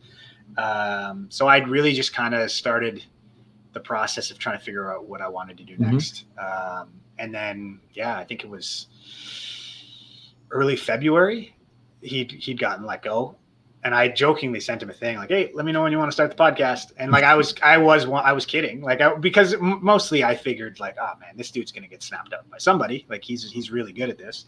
So I'd really just kind of started the process of trying to figure out what I wanted to do next. And then, I think it was early February, he'd gotten let go. And I jokingly sent him a thing like, "Hey, let me know when you want to start the podcast." And like, I was kidding, like, because mostly I figured like, oh man, this dude's gonna get snapped up by somebody. Like he's really good at this.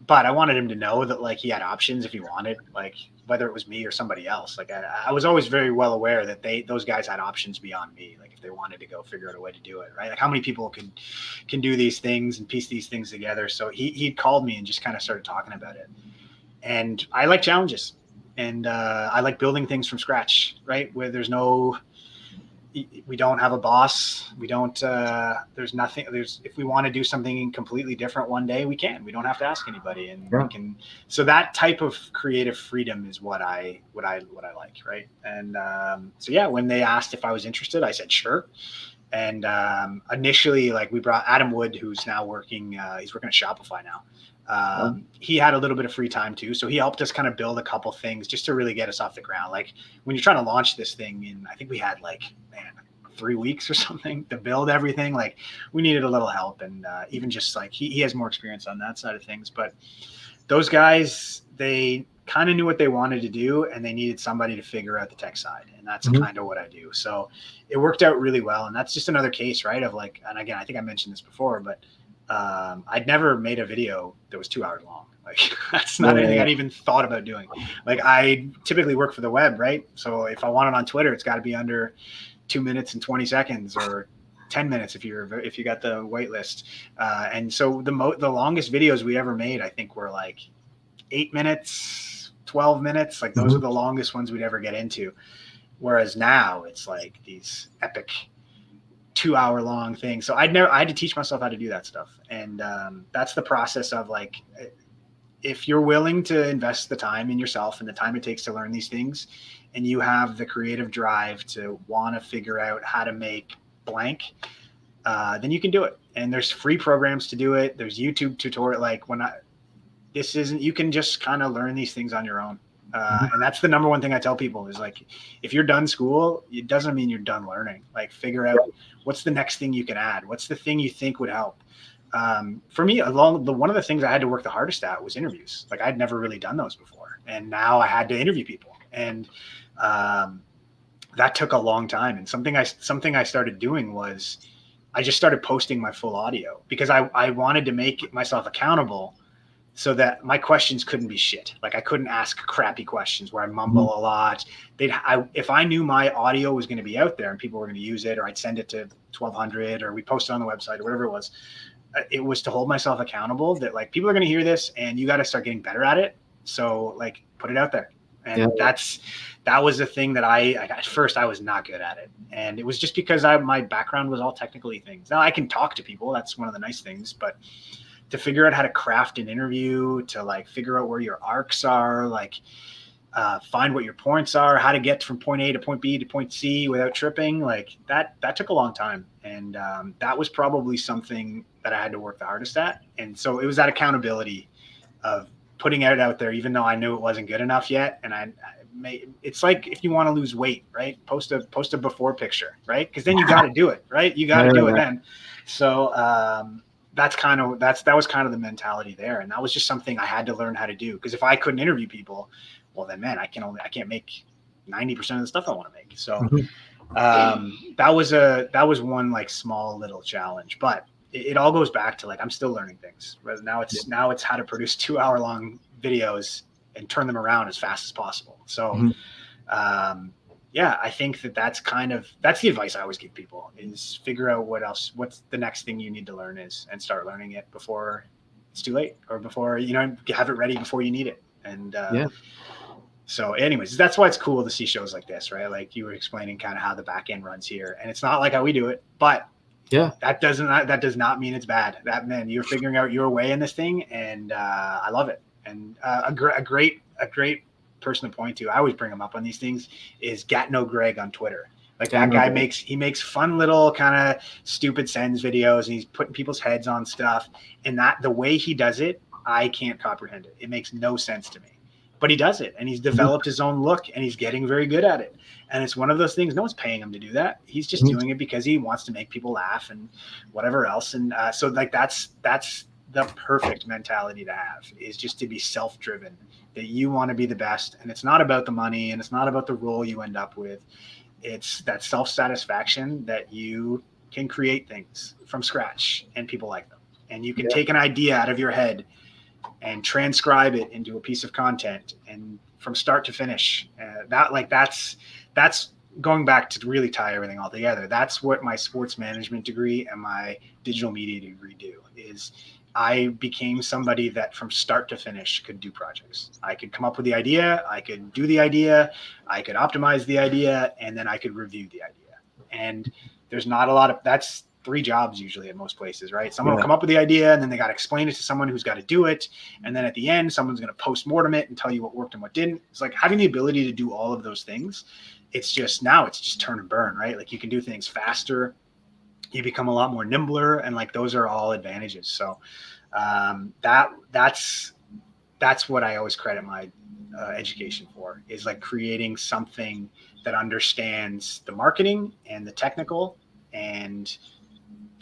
But I wanted him to know that like he had options if he wanted, like whether it was me or somebody else. Like I was always very well aware that those guys had options beyond me. Like if they wanted to go figure out a way to do it, right? Like how many people can do these things and piece these things together. So he called me and just kind of started talking about it. And I like challenges, and I like building things from scratch, right? Where we don't have a boss. We don't, there's nothing, if we want to do something completely different one day, we can. We don't have to ask anybody, and we can. So that type of creative freedom is what I like, right? And so yeah, when they asked if I was interested, I said sure. And initially, like we brought Adam Wood, who's now working, he's working at Shopify now. He had a little bit of free time too. So he helped us kind of build a couple things just to really get us off the ground. Like when you're trying to launch this thing, and I think we had like, 3 weeks or something to build everything. Like we needed a little help. And even just like, he has more experience on that side of things, but those guys, they kind of knew what they wanted to do, and they needed somebody to figure out the tech side. And that's kind of what I do. So it worked out really well. And that's just another case, right? Of like, and again, I think I mentioned this before, but I'd never made a video that was 2 hours long. Like that's not anything I'd even thought about doing. Like I typically work for the web, right? So if I want it on Twitter, it's got to be under 2 minutes and 20 seconds or 10 minutes if you got the waitlist. And so the longest videos we ever made, I think, were like 8 minutes, 12 minutes. Like those are the longest ones we'd ever get into. Whereas now it's like these epic 2 hour long things. So I had to teach myself how to do that stuff. And that's the process of like, if you're willing to invest the time in yourself and the time it takes to learn these things, and you have the creative drive to want to figure out how to make blank, then you can do it. And there's free programs to do it. There's YouTube tutorial. Like you can just kind of learn these things on your own. And that's the number one thing I tell people is like, if you're done school, it doesn't mean you're done learning. Like figure out what's the next thing you can add. What's the thing you think would help? For me, one of the things I had to work the hardest at was interviews. Like I'd never really done those before. And now I had to interview people. And that took a long time. And something I started doing was I just started posting my full audio, because I wanted to make myself accountable so that my questions couldn't be shit. Like I couldn't ask crappy questions where I mumble a lot. If I knew my audio was going to be out there and people were going to use it, or I'd send it to 1200, or we post it on the website or whatever it was to hold myself accountable that like people are going to hear this and you got to start getting better at it. So like put it out there. And that was the thing that at first I was not good at it. And it was just because my background was all technically things. Now I can talk to people. That's one of the nice things, but to figure out how to craft an interview, to like figure out where your arcs are, like find what your points are, how to get from point A to point B to point C without tripping, like that took a long time. And that was probably something that I had to work the hardest at. And so it was that accountability of putting it out there, even though I knew it wasn't good enough yet. And it's like if you want to lose weight, right? Post a before picture, right? Because then you got to do it, right? You got to do it then. So that was kind of the mentality there. And that was just something I had to learn how to do. Because if I couldn't interview people, well then, man, I can't make 90% of the stuff I want to make. So that was one like small little challenge, but it all goes back to like, I'm still learning things. Now it's how to produce 2 hour long videos and turn them around as fast as possible. So, I think that's the advice I always give people is figure out what's the next thing you need to learn is, and start learning it before it's too late, or before, have it ready before you need it. And, so anyways, that's why it's cool to see shows like this, right? Like you were explaining kind of how the back end runs here, and it's not like how we do it, but that does not mean it's bad. That, man, you're figuring out your way in this thing, and I love it. And a great person to point to, I always bring him up on these things, is Gatno Greg on Twitter. Like that guy makes fun little kind of stupid sends videos, and he's putting people's heads on stuff. And that the way he does it, I can't comprehend it. It makes no sense to me. But he does it, and he's developed his own look, and he's getting very good at it. And it's one of those things, no one's paying him to do that. He's just doing it because he wants to make people laugh and whatever else. And so like that's the perfect mentality to have, is just to be self-driven, that you want to be the best. And it's not about the money, and it's not about the role you end up with. It's that self-satisfaction that you can create things from scratch and people like them. And you can take an idea out of your head and transcribe it into a piece of content, and from start to finish. That's going back to really tie everything all together. That's what my sports management degree and my digital media degree do, is I became somebody that from start to finish could do projects. I could come up with the idea, I could do the idea, I could optimize the idea, and then I could review the idea. And there's not a lot of, that's 3 jobs usually at most places, right? Someone will come up with the idea, and then they got to explain it to someone who's got to do it. And then at the end, someone's going to post-mortem it and tell you what worked and what didn't. It's like having the ability to do all of those things. It's just turn and burn, right? Like you can do things faster. You become a lot more nimbler, and like those are all advantages. So that's what I always credit my education for, is like creating something that understands the marketing and the technical and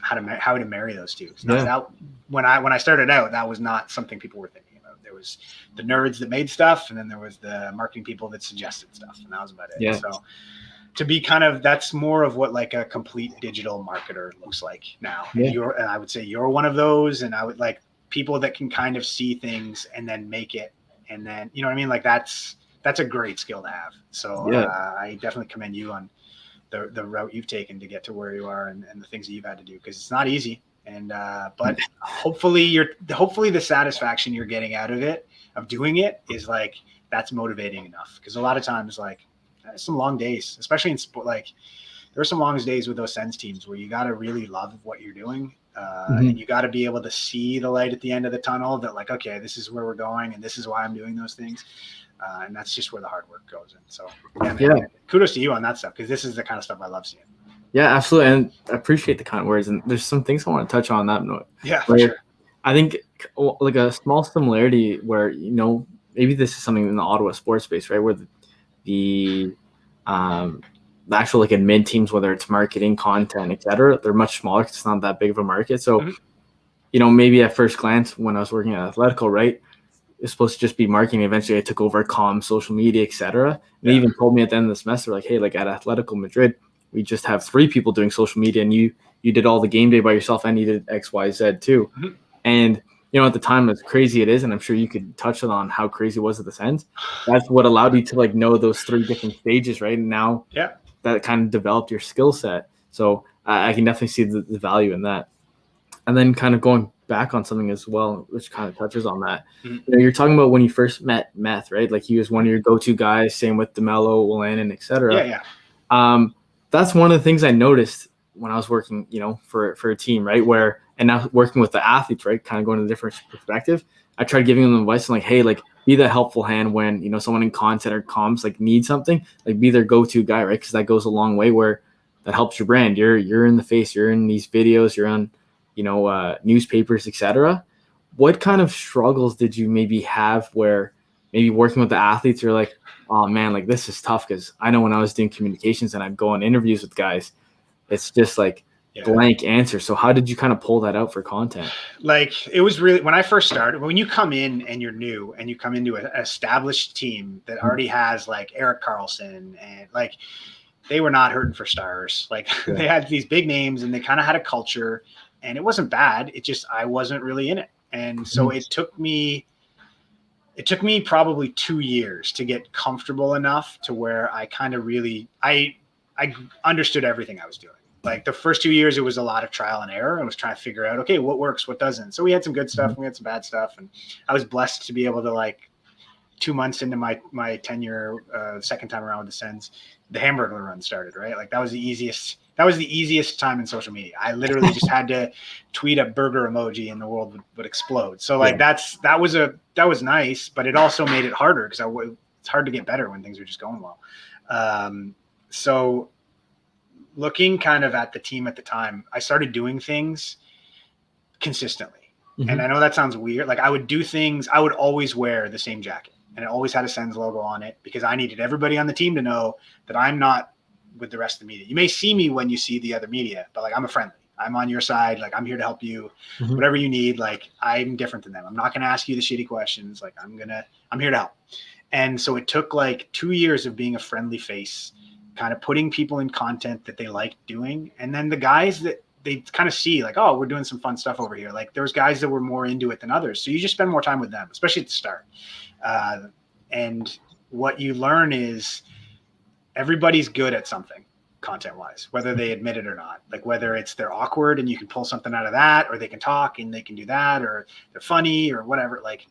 how to marry those two. That, when I started out, that was not something people were thinking about. There was the nerds that made stuff, and then there was the marketing people that suggested stuff, and that was about it. So to be that's more of what like a complete digital marketer looks like now. And I would say you're one of those, and I would like people that can kind of see things and then make it, and then, you know what I mean? Like that's a great skill to have. So I definitely commend you on the route you've taken to get to where you are, and the things that you've had to do, because it's not easy. And but hopefully the satisfaction you're getting out of it, of doing it, is like that's motivating enough. Because a lot of times, like, some long days, especially in sport, like there are some long days with those Sens teams where you got to really love what you're doing, and you got to be able to see the light at the end of the tunnel, that like, okay, this is where we're going, and this is why I'm doing those things. And that's just where the hard work goes in. So kudos to you on that stuff, because this is the kind of stuff I love seeing. Yeah, absolutely. And I appreciate the kind words. And there's some things I want to touch on that note. Yeah, for sure. I think like a small similarity where, maybe this is something in the Ottawa sports space, right? Where the actual like admin teams, whether it's marketing, content, et cetera, they're much smaller because it's not that big of a market. So, maybe at first glance when I was working at Athletico, right, it's supposed to just be marketing. Eventually I took over comms, social media, et cetera. And they even told me at the end of the semester, like, hey, like at Athletico Madrid, we just have 3 people doing social media, and you did all the game day by yourself, and you did X, Y, Z too. And, at the time, as crazy it is, and I'm sure you could touch on how crazy it was at the Sens, that's what allowed you to like know those 3 different stages, right? And now that kind of developed your skill set. So I can definitely see the value in that. And then kind of going back on something as well, which kind of touches on that. You're talking about when you first met Meth, right? Like he was one of your go-to guys, same with DeMello, Willan, et cetera. That's one of the things I noticed when I was working, for a team, right? And now working with the athletes, right? Kind of going to a different perspective. I tried giving them advice and like, hey, like be the helpful hand when, someone in content or comms like needs something, like be their go-to guy, right? Because that goes a long way, where that helps your brand. You're in the face, you're in these videos, you're on, newspapers, et cetera. What kind of struggles did you maybe have where maybe working with the athletes, you're like, oh man, like this is tough? Because I know when I was doing communications and I'd go on interviews with guys, it's just like blank answer. So how did you kind of pull that out for content? Like it was really, when I first started, when you come in and you're new and you come into an established team that already has like Eric Carlson, and like they were not hurting for stars. Like they had these big names and they kind of had a culture, and it wasn't bad. It just, I wasn't really in it. And so it took me probably 2 years to get comfortable enough to where I kind of really, I understood everything I was doing. Like the first 2 years, it was a lot of trial and error. I was trying to figure out, okay, what works, what doesn't. So we had some good stuff, we had some bad stuff. And I was blessed to be able to, like, 2 months into my tenure, second time around with the Sens, the Hamburglar run started, right? Like that was the easiest time in social media. I literally just had to tweet a burger emoji and the world would explode. So like that was nice, but it also made it harder because it's hard to get better when things are just going well. So looking kind of at the team at the time, I started doing things consistently. And I know that sounds weird. Like I would do things, I would always wear the same jacket, and it always had a Sens logo on it because I needed everybody on the team to know that I'm not with the rest of the media. You may see me when you see the other media, but like I'm a friendly. I'm on your side. Like, I'm here to help you, Mhm. whatever you need. Like, I'm different than them. I'm not going to ask you the shitty questions. Like, I'm here to help. And so it took like 2 years of being a friendly face, kind of putting people in content that they like doing. And then the guys that they kind of see like, oh, we're doing some fun stuff over here. Like, there's guys that were more into it than others. So you just spend more time with them, especially at the start. And what you learn is everybody's good at something content wise, whether they admit it or not. Like, whether it's they're awkward and you can pull something out of that, or they can talk and they can do that, or they're funny or whatever. Like,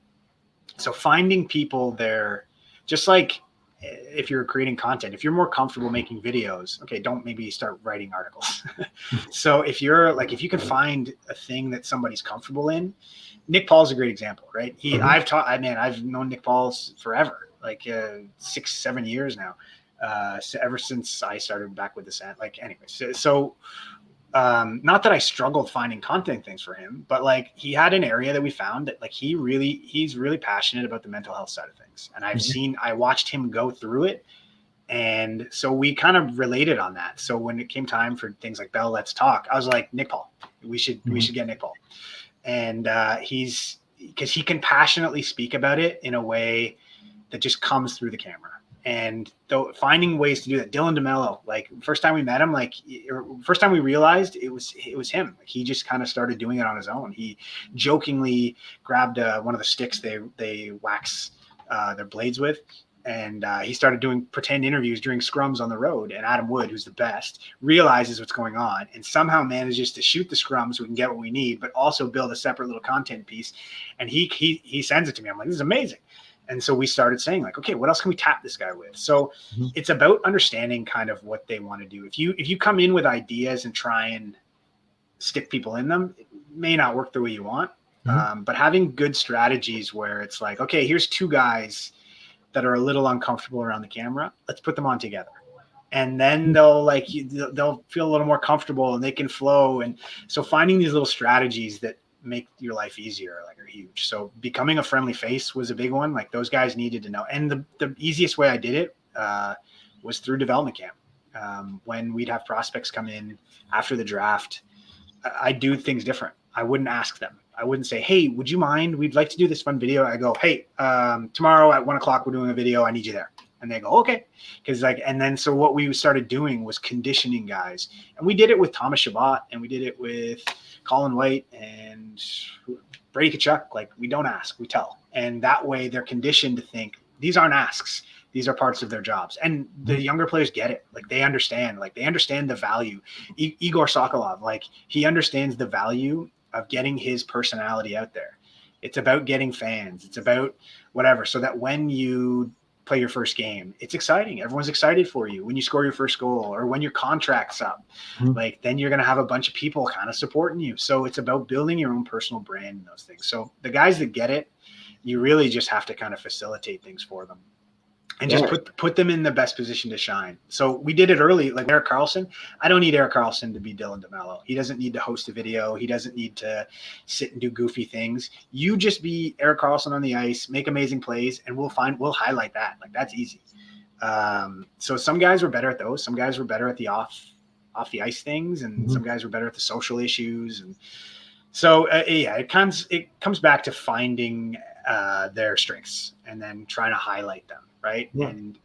so finding people there, just like if you're creating content, if you're more comfortable making videos, okay, don't maybe start writing articles. So if you can find a thing that somebody's comfortable in, Nick Paul's a great example, right? I've known Nick Paul forever, like 6-7 years now, ever since I started back with the Senators. Like, anyways, not that I struggled finding content things for him, but like, he had an area that we found that like he's really passionate about the mental health side of things. And I watched him go through it. And so we kind of related on that. So when it came time for things like Bell Let's Talk, I was like, Nick Paul, we should get Nick Paul. And because he can passionately speak about it in a way that just comes through the camera. And though finding ways to do that, Dylan DeMello, like, first time we met him, first time we realized it was him. Like, he just kind of started doing it on his own. He jokingly grabbed one of the sticks they wax their blades with, and he started doing pretend interviews during scrums on the road. And Adam Wood, who's the best, realizes what's going on and somehow manages to shoot the scrums so we can get what we need, but also build a separate little content piece. And he sends it to me. I'm like, this is amazing. And so we started saying, like, okay, what else can we tap this guy with? So it's about understanding kind of what they want to do. If you come in with ideas and try and stick people in them, it may not work the way you want. But having good strategies where it's like, okay, here's two guys that are a little uncomfortable around the camera. Let's put them on together. And then they'll feel a little more comfortable and they can flow. And so finding these little strategies that make your life easier, like, are huge. So becoming a friendly face was a big one. Like, those guys needed to know. And the easiest way I did it was through development camp. When we'd have prospects come in after the draft, I do things different. I wouldn't ask them. I wouldn't say, hey, would you mind? We'd like to do this fun video. I go, hey, tomorrow at 1:00, we're doing a video. I need you there. And they go, okay. And then so what we started doing was conditioning guys. And we did it with Thomas Chabot, and we did it with Colin White and Brady Tkachuk. Like, we don't ask, we tell. And that way they're conditioned to think these aren't asks. These are parts of their jobs. And the younger players get it. Like, they understand the value. Igor Sokolov, like, he understands the value of getting his personality out there. It's about getting fans. It's about whatever. So that when you play your first game, it's exciting. Everyone's excited for you. When you score your first goal, or when your contract's up, like, then you're going to have a bunch of people kind of supporting you. So it's about building your own personal brand and those things. So the guys that get it, you really just have to kind of facilitate things for them. And just put them in the best position to shine. So we did it early, like Erik Karlsson. I don't need Erik Karlsson to be Dylan DeMello. He doesn't need to host a video. He doesn't need to sit and do goofy things. You just be Erik Karlsson on the ice, make amazing plays, and we'll highlight that. Like, that's easy. So some guys were better at those. Some guys were better at the off the ice things, and some guys were better at the social issues. And so it comes back to finding their strengths and then trying to highlight them. Right. Yeah. And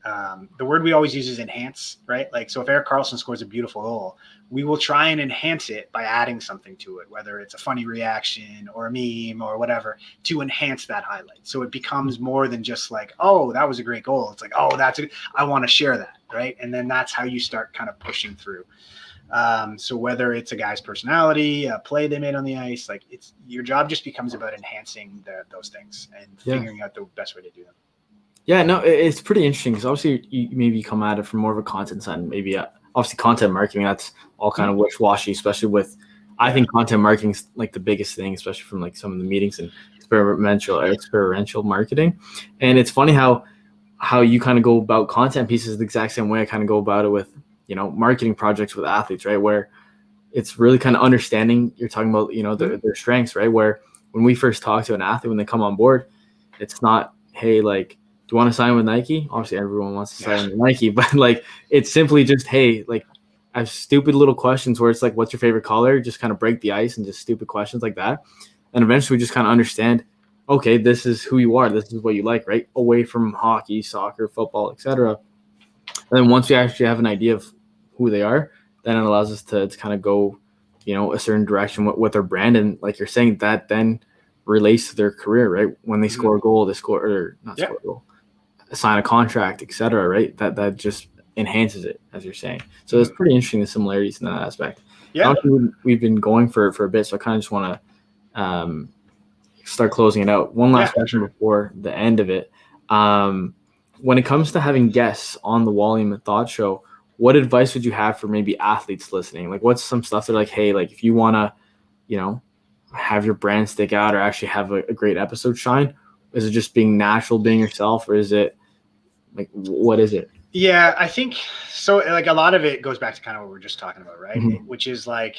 the word we always use is enhance, right? Like, so if Erik Karlsson scores a beautiful goal, we will try and enhance it by adding something to it, whether it's a funny reaction or a meme or whatever, to enhance that highlight. So it becomes more than just like, oh, that was a great goal. It's like, oh, I want to share that. Right. And then that's how you start kind of pushing through. So whether it's a guy's personality, a play they made on the ice, like, it's your job just becomes about enhancing those things and figuring out the best way to do them. Yeah, no, it's pretty interesting because obviously you maybe come at it from more of a content side. Maybe obviously content marketing, that's all kind of wishy-washy, especially with I think content marketing is like the biggest thing, especially from like some of the meetings and experiential marketing. And it's funny how you kind of go about content pieces the exact same way I kind of go about it with, marketing projects with athletes, right? Where it's really kind of understanding, you're talking about, their strengths, right? Where when we first talk to an athlete, when they come on board, it's not, hey, like, do you want to sign with Nike? Obviously everyone wants to sign with Nike, but like, it's simply just, hey, like, I have stupid little questions where it's like, what's your favorite color? Just kind of break the ice and just stupid questions like that. And eventually we just kind of understand, okay, this is who you are. This is what you like, right? Away from hockey, soccer, football, etc. And then once we actually have an idea of who they are, then it allows us to kind of go, a certain direction with their brand. And like you're saying, that then relates to their career, right? When they score a goal, they score, or not score a goal, sign a contract, etc. Right? That just enhances it, as you're saying. So it's pretty interesting, the similarities in that aspect. Yeah. We've been going for a bit, so I kind of just want to start closing it out. One last question before the end of it. When it comes to having guests on the Wally and Methot show, what advice would you have for maybe athletes listening? Like, what's some stuff they're like, hey, like if you want to, have your brand stick out or actually have a great episode shine, is it just being natural, being yourself, or is it like, what is it? Yeah, I think so. Like a lot of it goes back to kind of what we were just talking about, right? Mm-hmm. Which is like,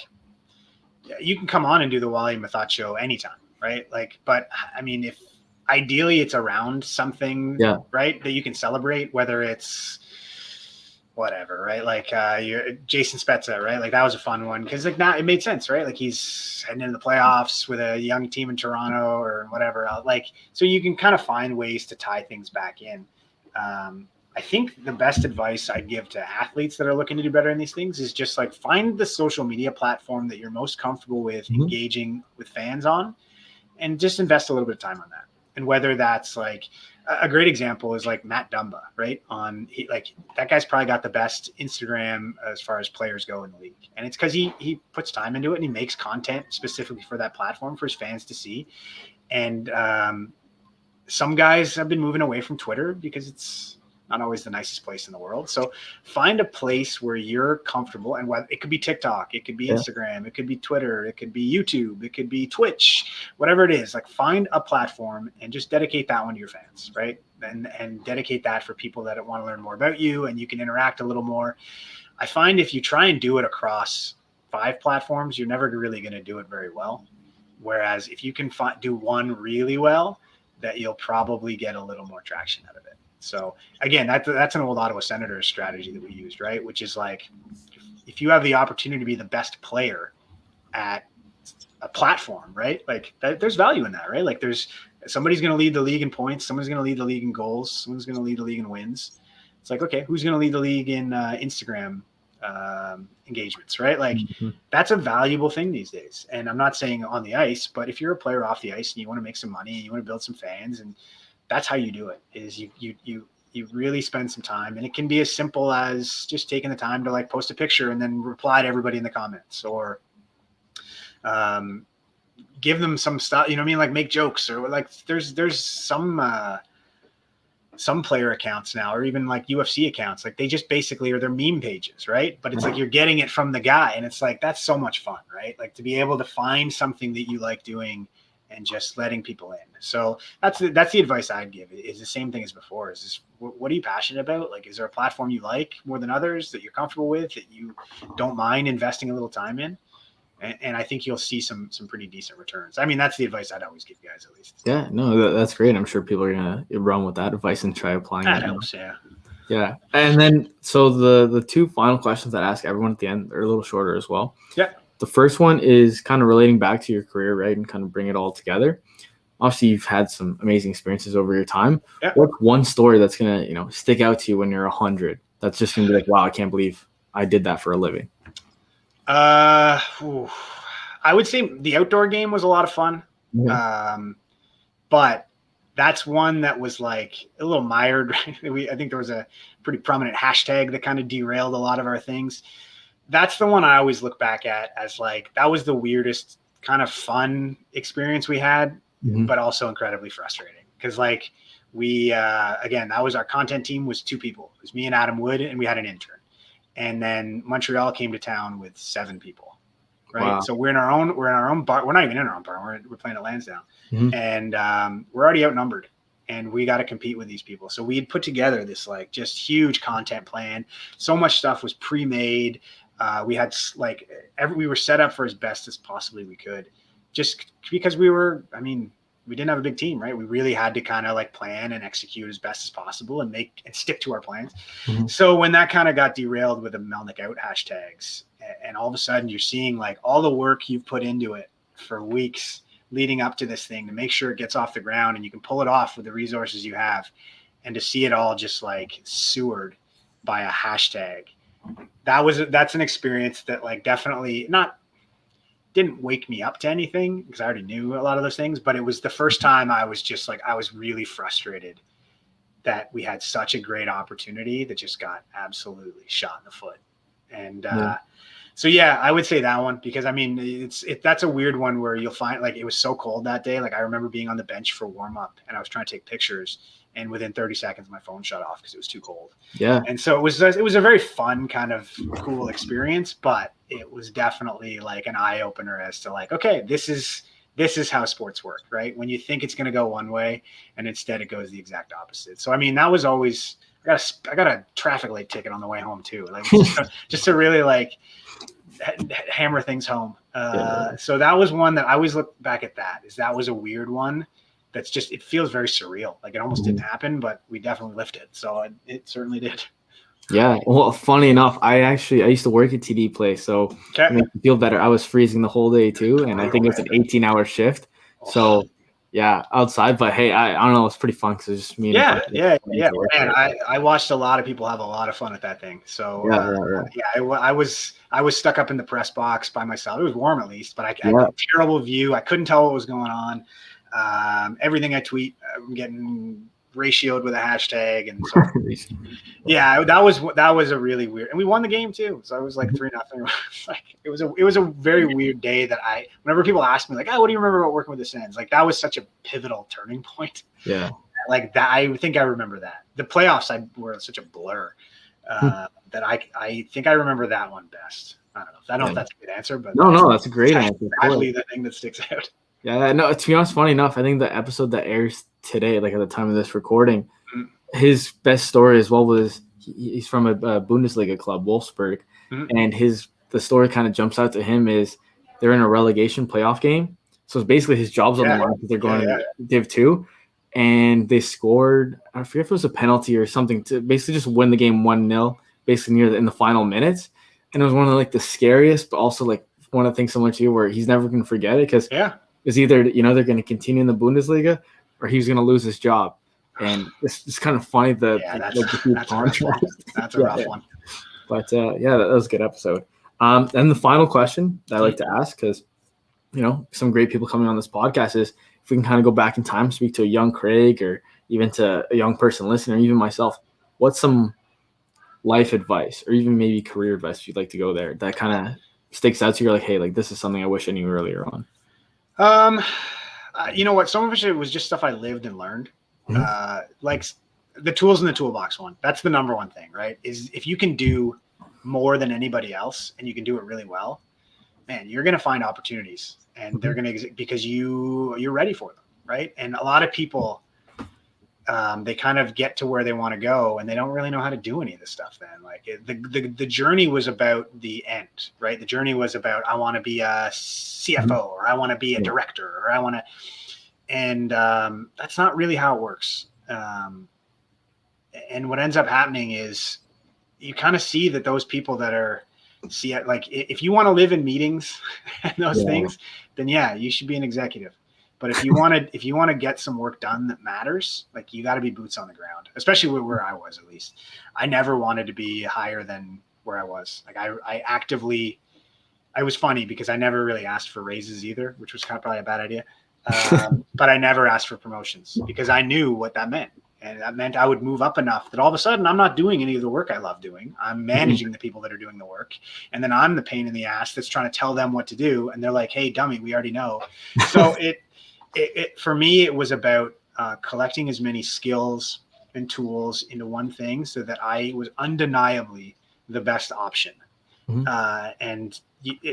you can come on and do the Wally and Methot show anytime, right? Like, but I mean, if ideally it's around something, right, that you can celebrate, whether it's whatever, right? Like Jason Spezza, right? Like that was a fun one because like it made sense, right? Like he's heading into the playoffs with a young team in Toronto or whatever. Like, so you can kind of find ways to tie things back in. I think the best advice I'd give to athletes that are looking to do better in these things is just like find the social media platform that you're most comfortable with engaging with fans on, and just invest a little bit of time on that. And whether that's like a great example is like Matt Dumba, right? Like that guy's probably got the best Instagram as far as players go in the league. And it's because he puts time into it and he makes content specifically for that platform for his fans to see. And some guys have been moving away from Twitter because it's not always the nicest place in the world. So find a place where you're comfortable, and it could be TikTok, it could be Instagram, it could be Twitter, it could be YouTube, it could be Twitch, whatever it is. Like find a platform and just dedicate that one to your fans, right? And dedicate that for people that want to learn more about you, and you can interact a little more. I find if you try and do it across 5 platforms, you're never really going to do it very well. Whereas if you can do one really well, that you'll probably get a little more traction out of it. So again, that's an old Ottawa Senators strategy that we used, right? Which is like, if you have the opportunity to be the best player at a platform, right? Like there's value in that, right? Like somebody's going to lead the league in points. Someone's going to lead the league in goals. Someone's going to lead the league in wins. It's like, okay, who's going to lead the league in Instagram engagements, right? Like that's a valuable thing these days. And I'm not saying on the ice, but if you're a player off the ice and you want to make some money and you want to build some fans, and that's how you do it, is you really spend some time. And it can be as simple as just taking the time to like post a picture and then reply to everybody in the comments, or give them some stuff, you know what I mean? Like make jokes, or like there's some player accounts now, or even like UFC accounts, like they just basically are their meme pages, right? But it's like you're getting it from the guy, and it's like that's so much fun, right? Like to be able to find something that you like doing and just letting people in. So that's the advice I'd give. Is the same thing as before. Is this, what are you passionate about? Like, is there a platform you like more than others that you're comfortable with, that you don't mind investing a little time in? And I think you'll see some pretty decent returns. I mean, that's the advice I'd always give guys, at least. Yeah, no, that's great. I'm sure people are going to run with that advice and try applying that. That helps, yeah. Yeah. And then, so the 2 final questions I ask everyone at the end are a little shorter as well. Yeah. The first one is kind of relating back to your career, right? And kind of bring it all together. Obviously, you've had some amazing experiences over your time. Yeah. What's one story that's going to, stick out to you when you're 100? That's just going to be like, wow, I can't believe I did that for a living. I would say the outdoor game was a lot of fun. Mm-hmm. But that's one that was like a little mired. I think there was a pretty prominent hashtag that kind of derailed a lot of our things. That's the one I always look back at as like, that was the weirdest kind of fun experience we had, but also incredibly frustrating. Cause like again, that was our content team was 2 people. It was me and Adam Wood, and we had an intern. And then Montreal came to town with 7 people. Right. Wow. So we're in our own bar. We're not even in our own bar. We're playing at Lansdowne, and we're already outnumbered, and we got to compete with these people. So we had put together this like just huge content plan. So much stuff was pre-made. We had we were set up for as best as possibly we could, just because we were, I mean, we didn't have a big team, right? We really had to kind of like plan and execute as best as possible and stick to our plans. Mhm. So when that kind of got derailed with the Melnick out hashtags, and all of a sudden you're seeing like all the work you've put into it for weeks leading up to this thing to make sure it gets off the ground and you can pull it off with the resources you have, and to see it all just like sewered by a hashtag, that's an experience that like definitely didn't wake me up to anything because I already knew a lot of those things, but it was the first time I was just like, I was really frustrated that we had such a great opportunity that just got absolutely shot in the foot. And so, yeah, I would say that one, because I mean, that's a weird one where you'll find like, it was so cold that day. Like I remember being on the bench for warm up and I was trying to take pictures, and within 30 seconds, my phone shut off because it was too cold. Yeah. And so it was a very fun kind of cool experience, but it was definitely like an eye opener as to like, okay, this is how sports work, right? When you think it's going to go one way and instead it goes the exact opposite. So, I mean, that was always, I got a traffic light ticket on the way home too. Like just to really like hammer things home. So that was one that I always look back at, that was a weird one. That's just, it feels very surreal. Like it almost didn't happen, but we definitely lifted. So it certainly did. Yeah. Well, funny enough, I used to work at TD Place, so to make me feel better, I was freezing the whole day too, and I think it was an 18-hour shift. So yeah, outside. But hey, I don't know, it's pretty fun because it's just me. Yeah. Man, I watched a lot of people have a lot of fun at that thing. So I was stuck up in the press box by myself. It was warm at least, but I had a terrible view. I couldn't tell what was going on. Everything I tweet, I'm getting ratioed with a hashtag, and so yeah, that was a really weird, and we won the game too. So I was like 3-0. It was a very weird day that whenever people ask me like, oh, what do you remember about working with the Sens? Like that was such a pivotal turning point. Yeah. Like that, I think I remember that. The playoffs were such a blur that I think I remember that one best. I don't know if that's a good answer, but no, that's a great answer. Actually, the thing that sticks out. Yeah, no, to be honest, funny enough, I think the episode that airs today, like at the time of this recording, his best story as well was he's from a Bundesliga club, Wolfsburg, and the story kind of jumps out to him is they're in a relegation playoff game. So it's basically his job's on the line because they're going to Div 2, and they scored, I forget if it was a penalty or something, to basically just win the game 1-0, basically in the final minutes. And it was one of like the scariest, but also like one of the things similar to you where he's never going to forget it because it's either, they're going to continue in the Bundesliga or he's going to lose his job. And it's kind of funny that's a rough one. But that was a good episode. And the final question that I like to ask, because some great people coming on this podcast, is if we can kind of go back in time, speak to a young Craig or even to a young person listening, or even myself, what's some life advice or even maybe career advice if you'd like to go there that kind of sticks out to you? Like, hey, like this is something I wish I knew earlier on. You know what? Some of it was just stuff I lived and learned. Like the tools in the toolbox one. That's the number one thing, right? Is if you can do more than anybody else and you can do it really well, man, you're going to find opportunities, and they're going to because you're ready for them, right? And a lot of people, they kind of get to where they want to go and they don't really know how to do any of this stuff. Then like the journey was about the end, right? The journey was about, I want to be a CFO or I want to be a director or I want to, and that's not really how it works. And what ends up happening is you kind of see that those people that are like, if you want to live in meetings and those things, then you should be an executive. But if you want to get some work done that matters, like you got to be boots on the ground, especially where I was. At least I never wanted to be higher than where I was. Like I was funny because I never really asked for raises either, which was probably a bad idea. But I never asked for promotions because I knew what that meant. And that meant I would move up enough that all of a sudden I'm not doing any of the work I love doing. I'm managing the people that are doing the work. And then I'm the pain in the ass that's trying to tell them what to do. And they're like, hey, dummy, we already know. So it for me, it was about collecting as many skills and tools into one thing so that I was undeniably the best option. And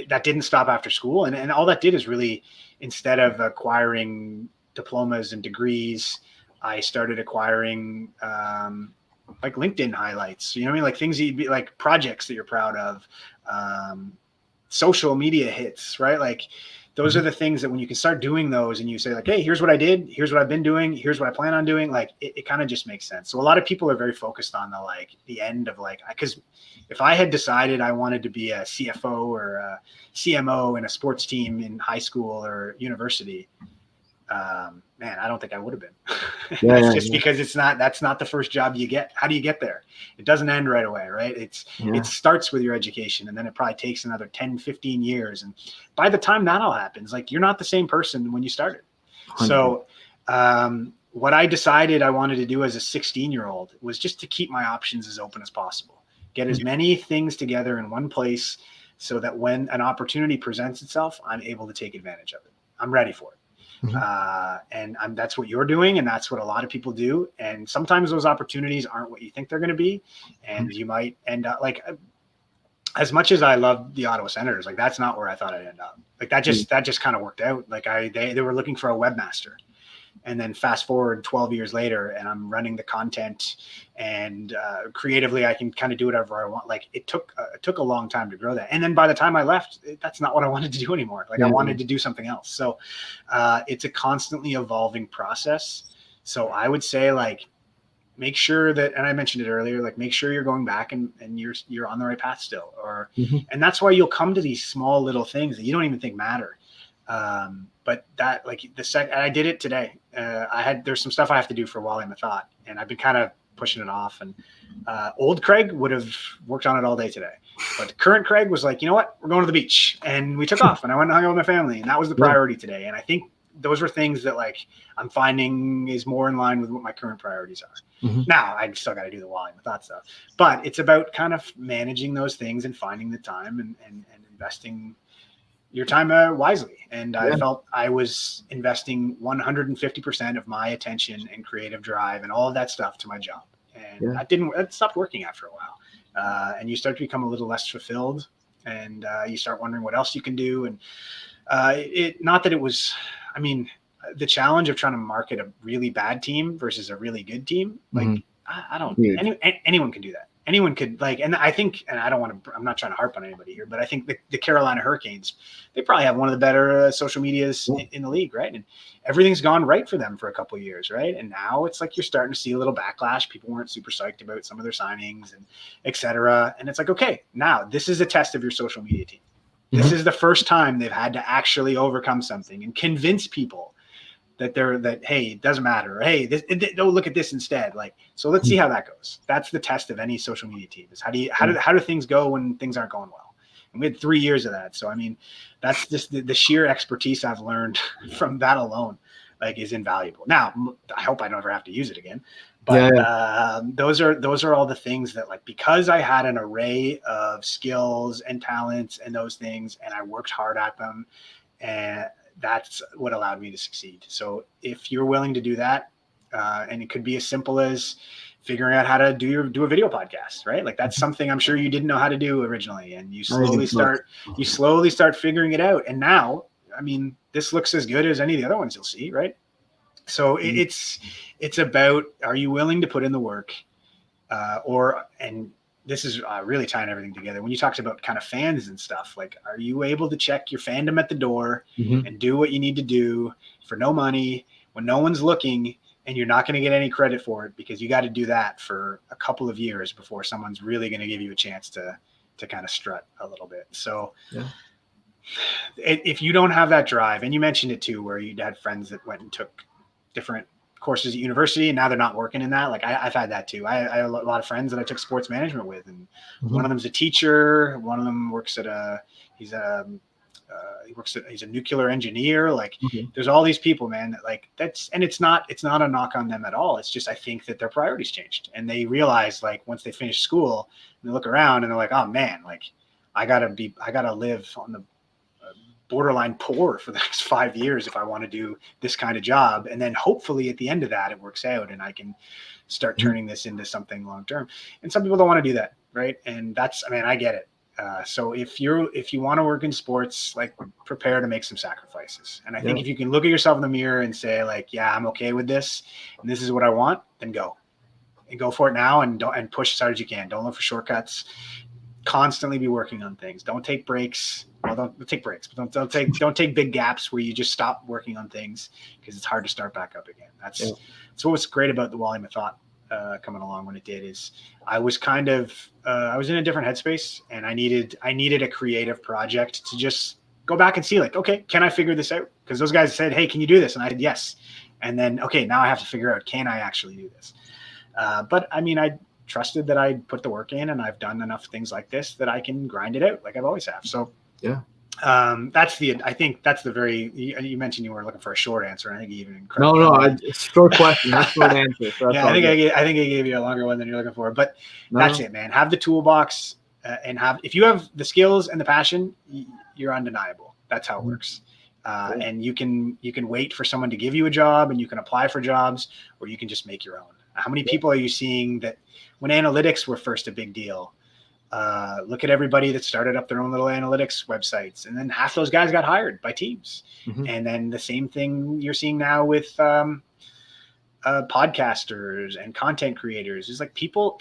that didn't stop after school. And all that did is really, instead of acquiring diplomas and degrees, I started acquiring like LinkedIn highlights, you know what I mean? Like things you'd be like projects that you're proud of, social media hits, right? Like those are the things that when you can start doing those and you say like, hey, here's what I did, here's what I've been doing, here's what I plan on doing, like it kind of just makes sense. So a lot of people are very focused on the end of like, because if I had decided I wanted to be a CFO or a CMO in a sports team in high school or university, man, I don't think I would have been. Because that's not the first job you get. How do you get there? It doesn't end right away, right? It starts with your education, and then it probably takes another 10, 15 years. And by the time that all happens, like you're not the same person when you started. 100%. So what I decided I wanted to do as a 16-year-old was just to keep my options as open as possible. Get as many things together in one place so that when an opportunity presents itself, I'm able to take advantage of it. I'm ready for it. And that's what you're doing. And that's what a lot of people do. And sometimes those opportunities aren't what you think they're going to be. And you might end up like, as much as I love the Ottawa Senators, like that's not where I thought I'd end up. Like that just kind of worked out. Like they were looking for a webmaster. And then fast forward 12 years later and I'm running the content and creatively I can kind of do whatever I want. Like it took a long time to grow that. And then by the time I left, that's not what I wanted to do anymore. Like I wanted to do something else. So it's a constantly evolving process. So I would say like, make sure that, and I mentioned it earlier, like make sure you're going back and you're on the right path still, and that's why you'll come to these small little things that you don't even think matter. But that like I did it today. There's some stuff I have to do for Wally and Methot, and I've been kind of pushing it off. And old Craig would have worked on it all day today, but current Craig was like, you know what, we're going to the beach, and we took off, and I went and hung out with my family, and that was the priority today. And I think those were things that like I'm finding is more in line with what my current priorities are. Now I still got to do the Wally and Methot stuff, but it's about kind of managing those things and finding the time and investing your time wisely. And I felt I was investing 150% of my attention and creative drive and all of that stuff to my job. And that stopped working after a while. And you start to become a little less fulfilled, and you start wondering what else you can do. And not that it was, I mean, the challenge of trying to market a really bad team versus a really good team, like I don't, anyone can do that. Anyone could like, and I think, and I'm not trying to harp on anybody here, but I think the Carolina Hurricanes, they probably have one of the better social medias in the league, right? And everything's gone right for them for a couple of years, right? And now it's like you're starting to see a little backlash. People weren't super psyched about some of their signings and et cetera. And it's like, okay, now this is a test of your social media team. This is the first time they've had to actually overcome something and convince people that hey, it doesn't matter. Or, hey, look at this instead. Like, so let's see how that goes. That's the test of any social media team is how do things go when things aren't going well? And we had 3 years of that. So, I mean, that's just the sheer expertise I've learned from that alone, like is invaluable. Now, I hope I don't ever have to use it again, but those are all the things that like, because I had an array of skills and talents and those things, and I worked hard at them, and that's what allowed me to succeed. So if you're willing to do that, and it could be as simple as figuring out how to do a video podcast, right? Like that's something I'm sure you didn't know how to do originally, and you slowly start figuring it out. And now, I mean, this looks as good as any of the other ones you'll see, right? So it's about, are you willing to put in the work, and this is really tying everything together. When you talked about kind of fans and stuff, like, are you able to check your fandom at the door and do what you need to do for no money when no one's looking, and you're not going to get any credit for it because you got to do that for a couple of years before someone's really going to give you a chance to kind of strut a little bit. So if you don't have that drive, and you mentioned it too, where you had friends that went and took different courses at university and now they're not working in that. Like I've had that too. I have a lot of friends that I took sports management with, and one of them's a teacher. One of them works at he's a nuclear engineer. Like there's all these people, man, that like it's not a knock on them at all. It's just, I think that their priorities changed, and they realize like once they finish school and they look around and they're like, oh man, like I gotta live on the borderline poor for the next 5 years if I want to do this kind of job. And then hopefully at the end of that, it works out and I can start turning this into something long-term. And some people don't want to do that. Right. And that's, I mean, I get it. So if you want to work in sports, like prepare to make some sacrifices. And I think if you can look at yourself in the mirror and say like, yeah, I'm okay with this, and this is what I want, then go for it now, and push as hard as you can. Don't look for shortcuts. constantly be working on things. Don't take breaks. Well, don't take breaks, but don't take big gaps where you just stop working on things because it's hard to start back up again. That's what was great about the Wally Methot coming along when it did. Is I was kind of I was in a different headspace, and I needed a creative project to just go back and see, like, okay, can I figure this out? Because those guys said, hey, can you do this? And I said yes. And then, okay, now I have to figure out, can I actually do this? But I mean, I trusted that I'd put the work in, and I've done enough things like this that I can grind it out like I've always have. So yeah. I think that's the you mentioned you were looking for a short answer. And I think you even short question, not short answer. So yeah, I think I gave you a longer one than you're looking for, but that's it, man. Have the toolbox, and if you have the skills and the passion, you're undeniable. That's how it works. And you can wait for someone to give you a job, and you can apply for jobs, or you can just make your own. How many people are you seeing that when analytics were first a big deal? Look at everybody that started up their own little analytics websites, and then half those guys got hired by teams. And then the same thing you're seeing now with podcasters and content creators. Is like people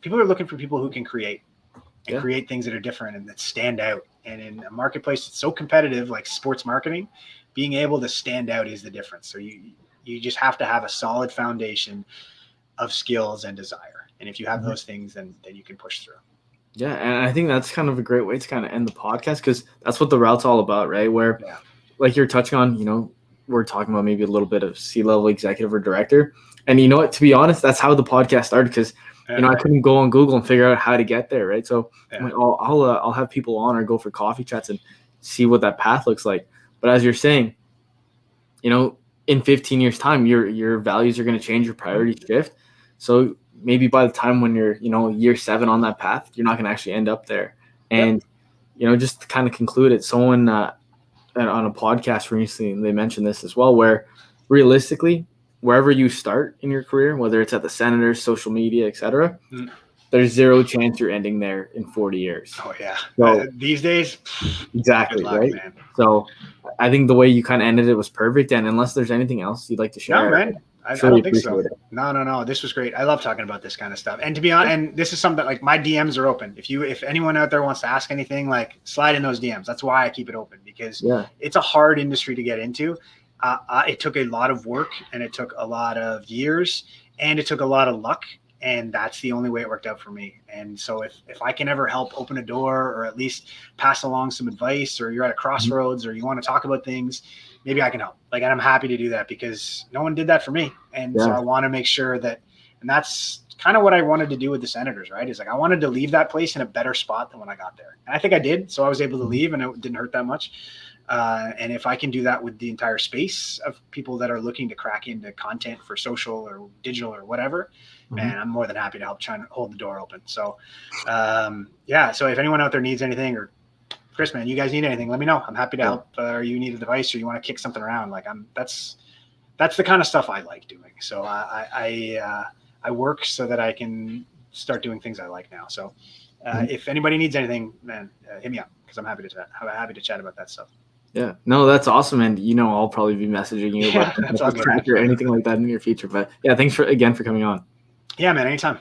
are looking for people who can create and create things that are different and that stand out. And in a marketplace that's so competitive, like sports marketing, being able to stand out is the difference. So you just have to have a solid foundation of skills and desire. And if you have those things, then you can push through. Yeah, and I think that's kind of a great way to kind of end the podcast, because that's what the route's all about, right? Where, like you're touching on, we're talking about maybe a little bit of C-level executive or director. And you know what? To be honest, that's how the podcast started, because I couldn't go on Google and figure out how to get there, right? So I'm like, I'll have people on or go for coffee chats and see what that path looks like. But as you're saying, in 15 years' time, your values are going to change, your priorities shift. So maybe by the time when you're, year 7 on that path, you're not going to actually end up there. And, just to kind of conclude it, someone on a podcast recently, they mentioned this as well, where realistically, wherever you start in your career, whether it's at the Senators, social media, etc., there's zero chance you're ending there in 40 years. Oh, yeah. So, these days, exactly, luck, right? Man. So I think the way you kind of ended it was perfect. And unless there's anything else you'd like to share. No, man. I don't think so. No. This was great. I love talking about this kind of stuff. And to be honest, and this is something like my DMs are open. If anyone out there wants to ask anything, like slide in those DMs. That's why I keep it open, because it's a hard industry to get into. It took a lot of work, and it took a lot of years, and it took a lot of luck. And that's the only way it worked out for me. And so if I can ever help open a door, or at least pass along some advice, or you're at a crossroads, or you want to talk about things, maybe I can help. Like, and I'm happy to do that, because no one did that for me. And so I want to make sure that, and that's kind of what I wanted to do with the Senators, right? Is like, I wanted to leave that place in a better spot than when I got there. And I think I did. So I was able to leave, and it didn't hurt that much. And if I can do that with the entire space of people that are looking to crack into content for social or digital or whatever, man, I'm more than happy to help try and hold the door open. So, so if anyone out there needs anything, or Chris, man, you guys need anything, let me know. I'm happy to help. Or you need a device, or you want to kick something around. Like, that's the kind of stuff I like doing. So I work so that I can start doing things I like now. So if anybody needs anything, man, hit me up, because I'm happy to chat about that stuff. Yeah, no, that's awesome. And, I'll probably be messaging you about track or anything like that in the near future. But yeah, thanks again for coming on. Yeah, man, anytime.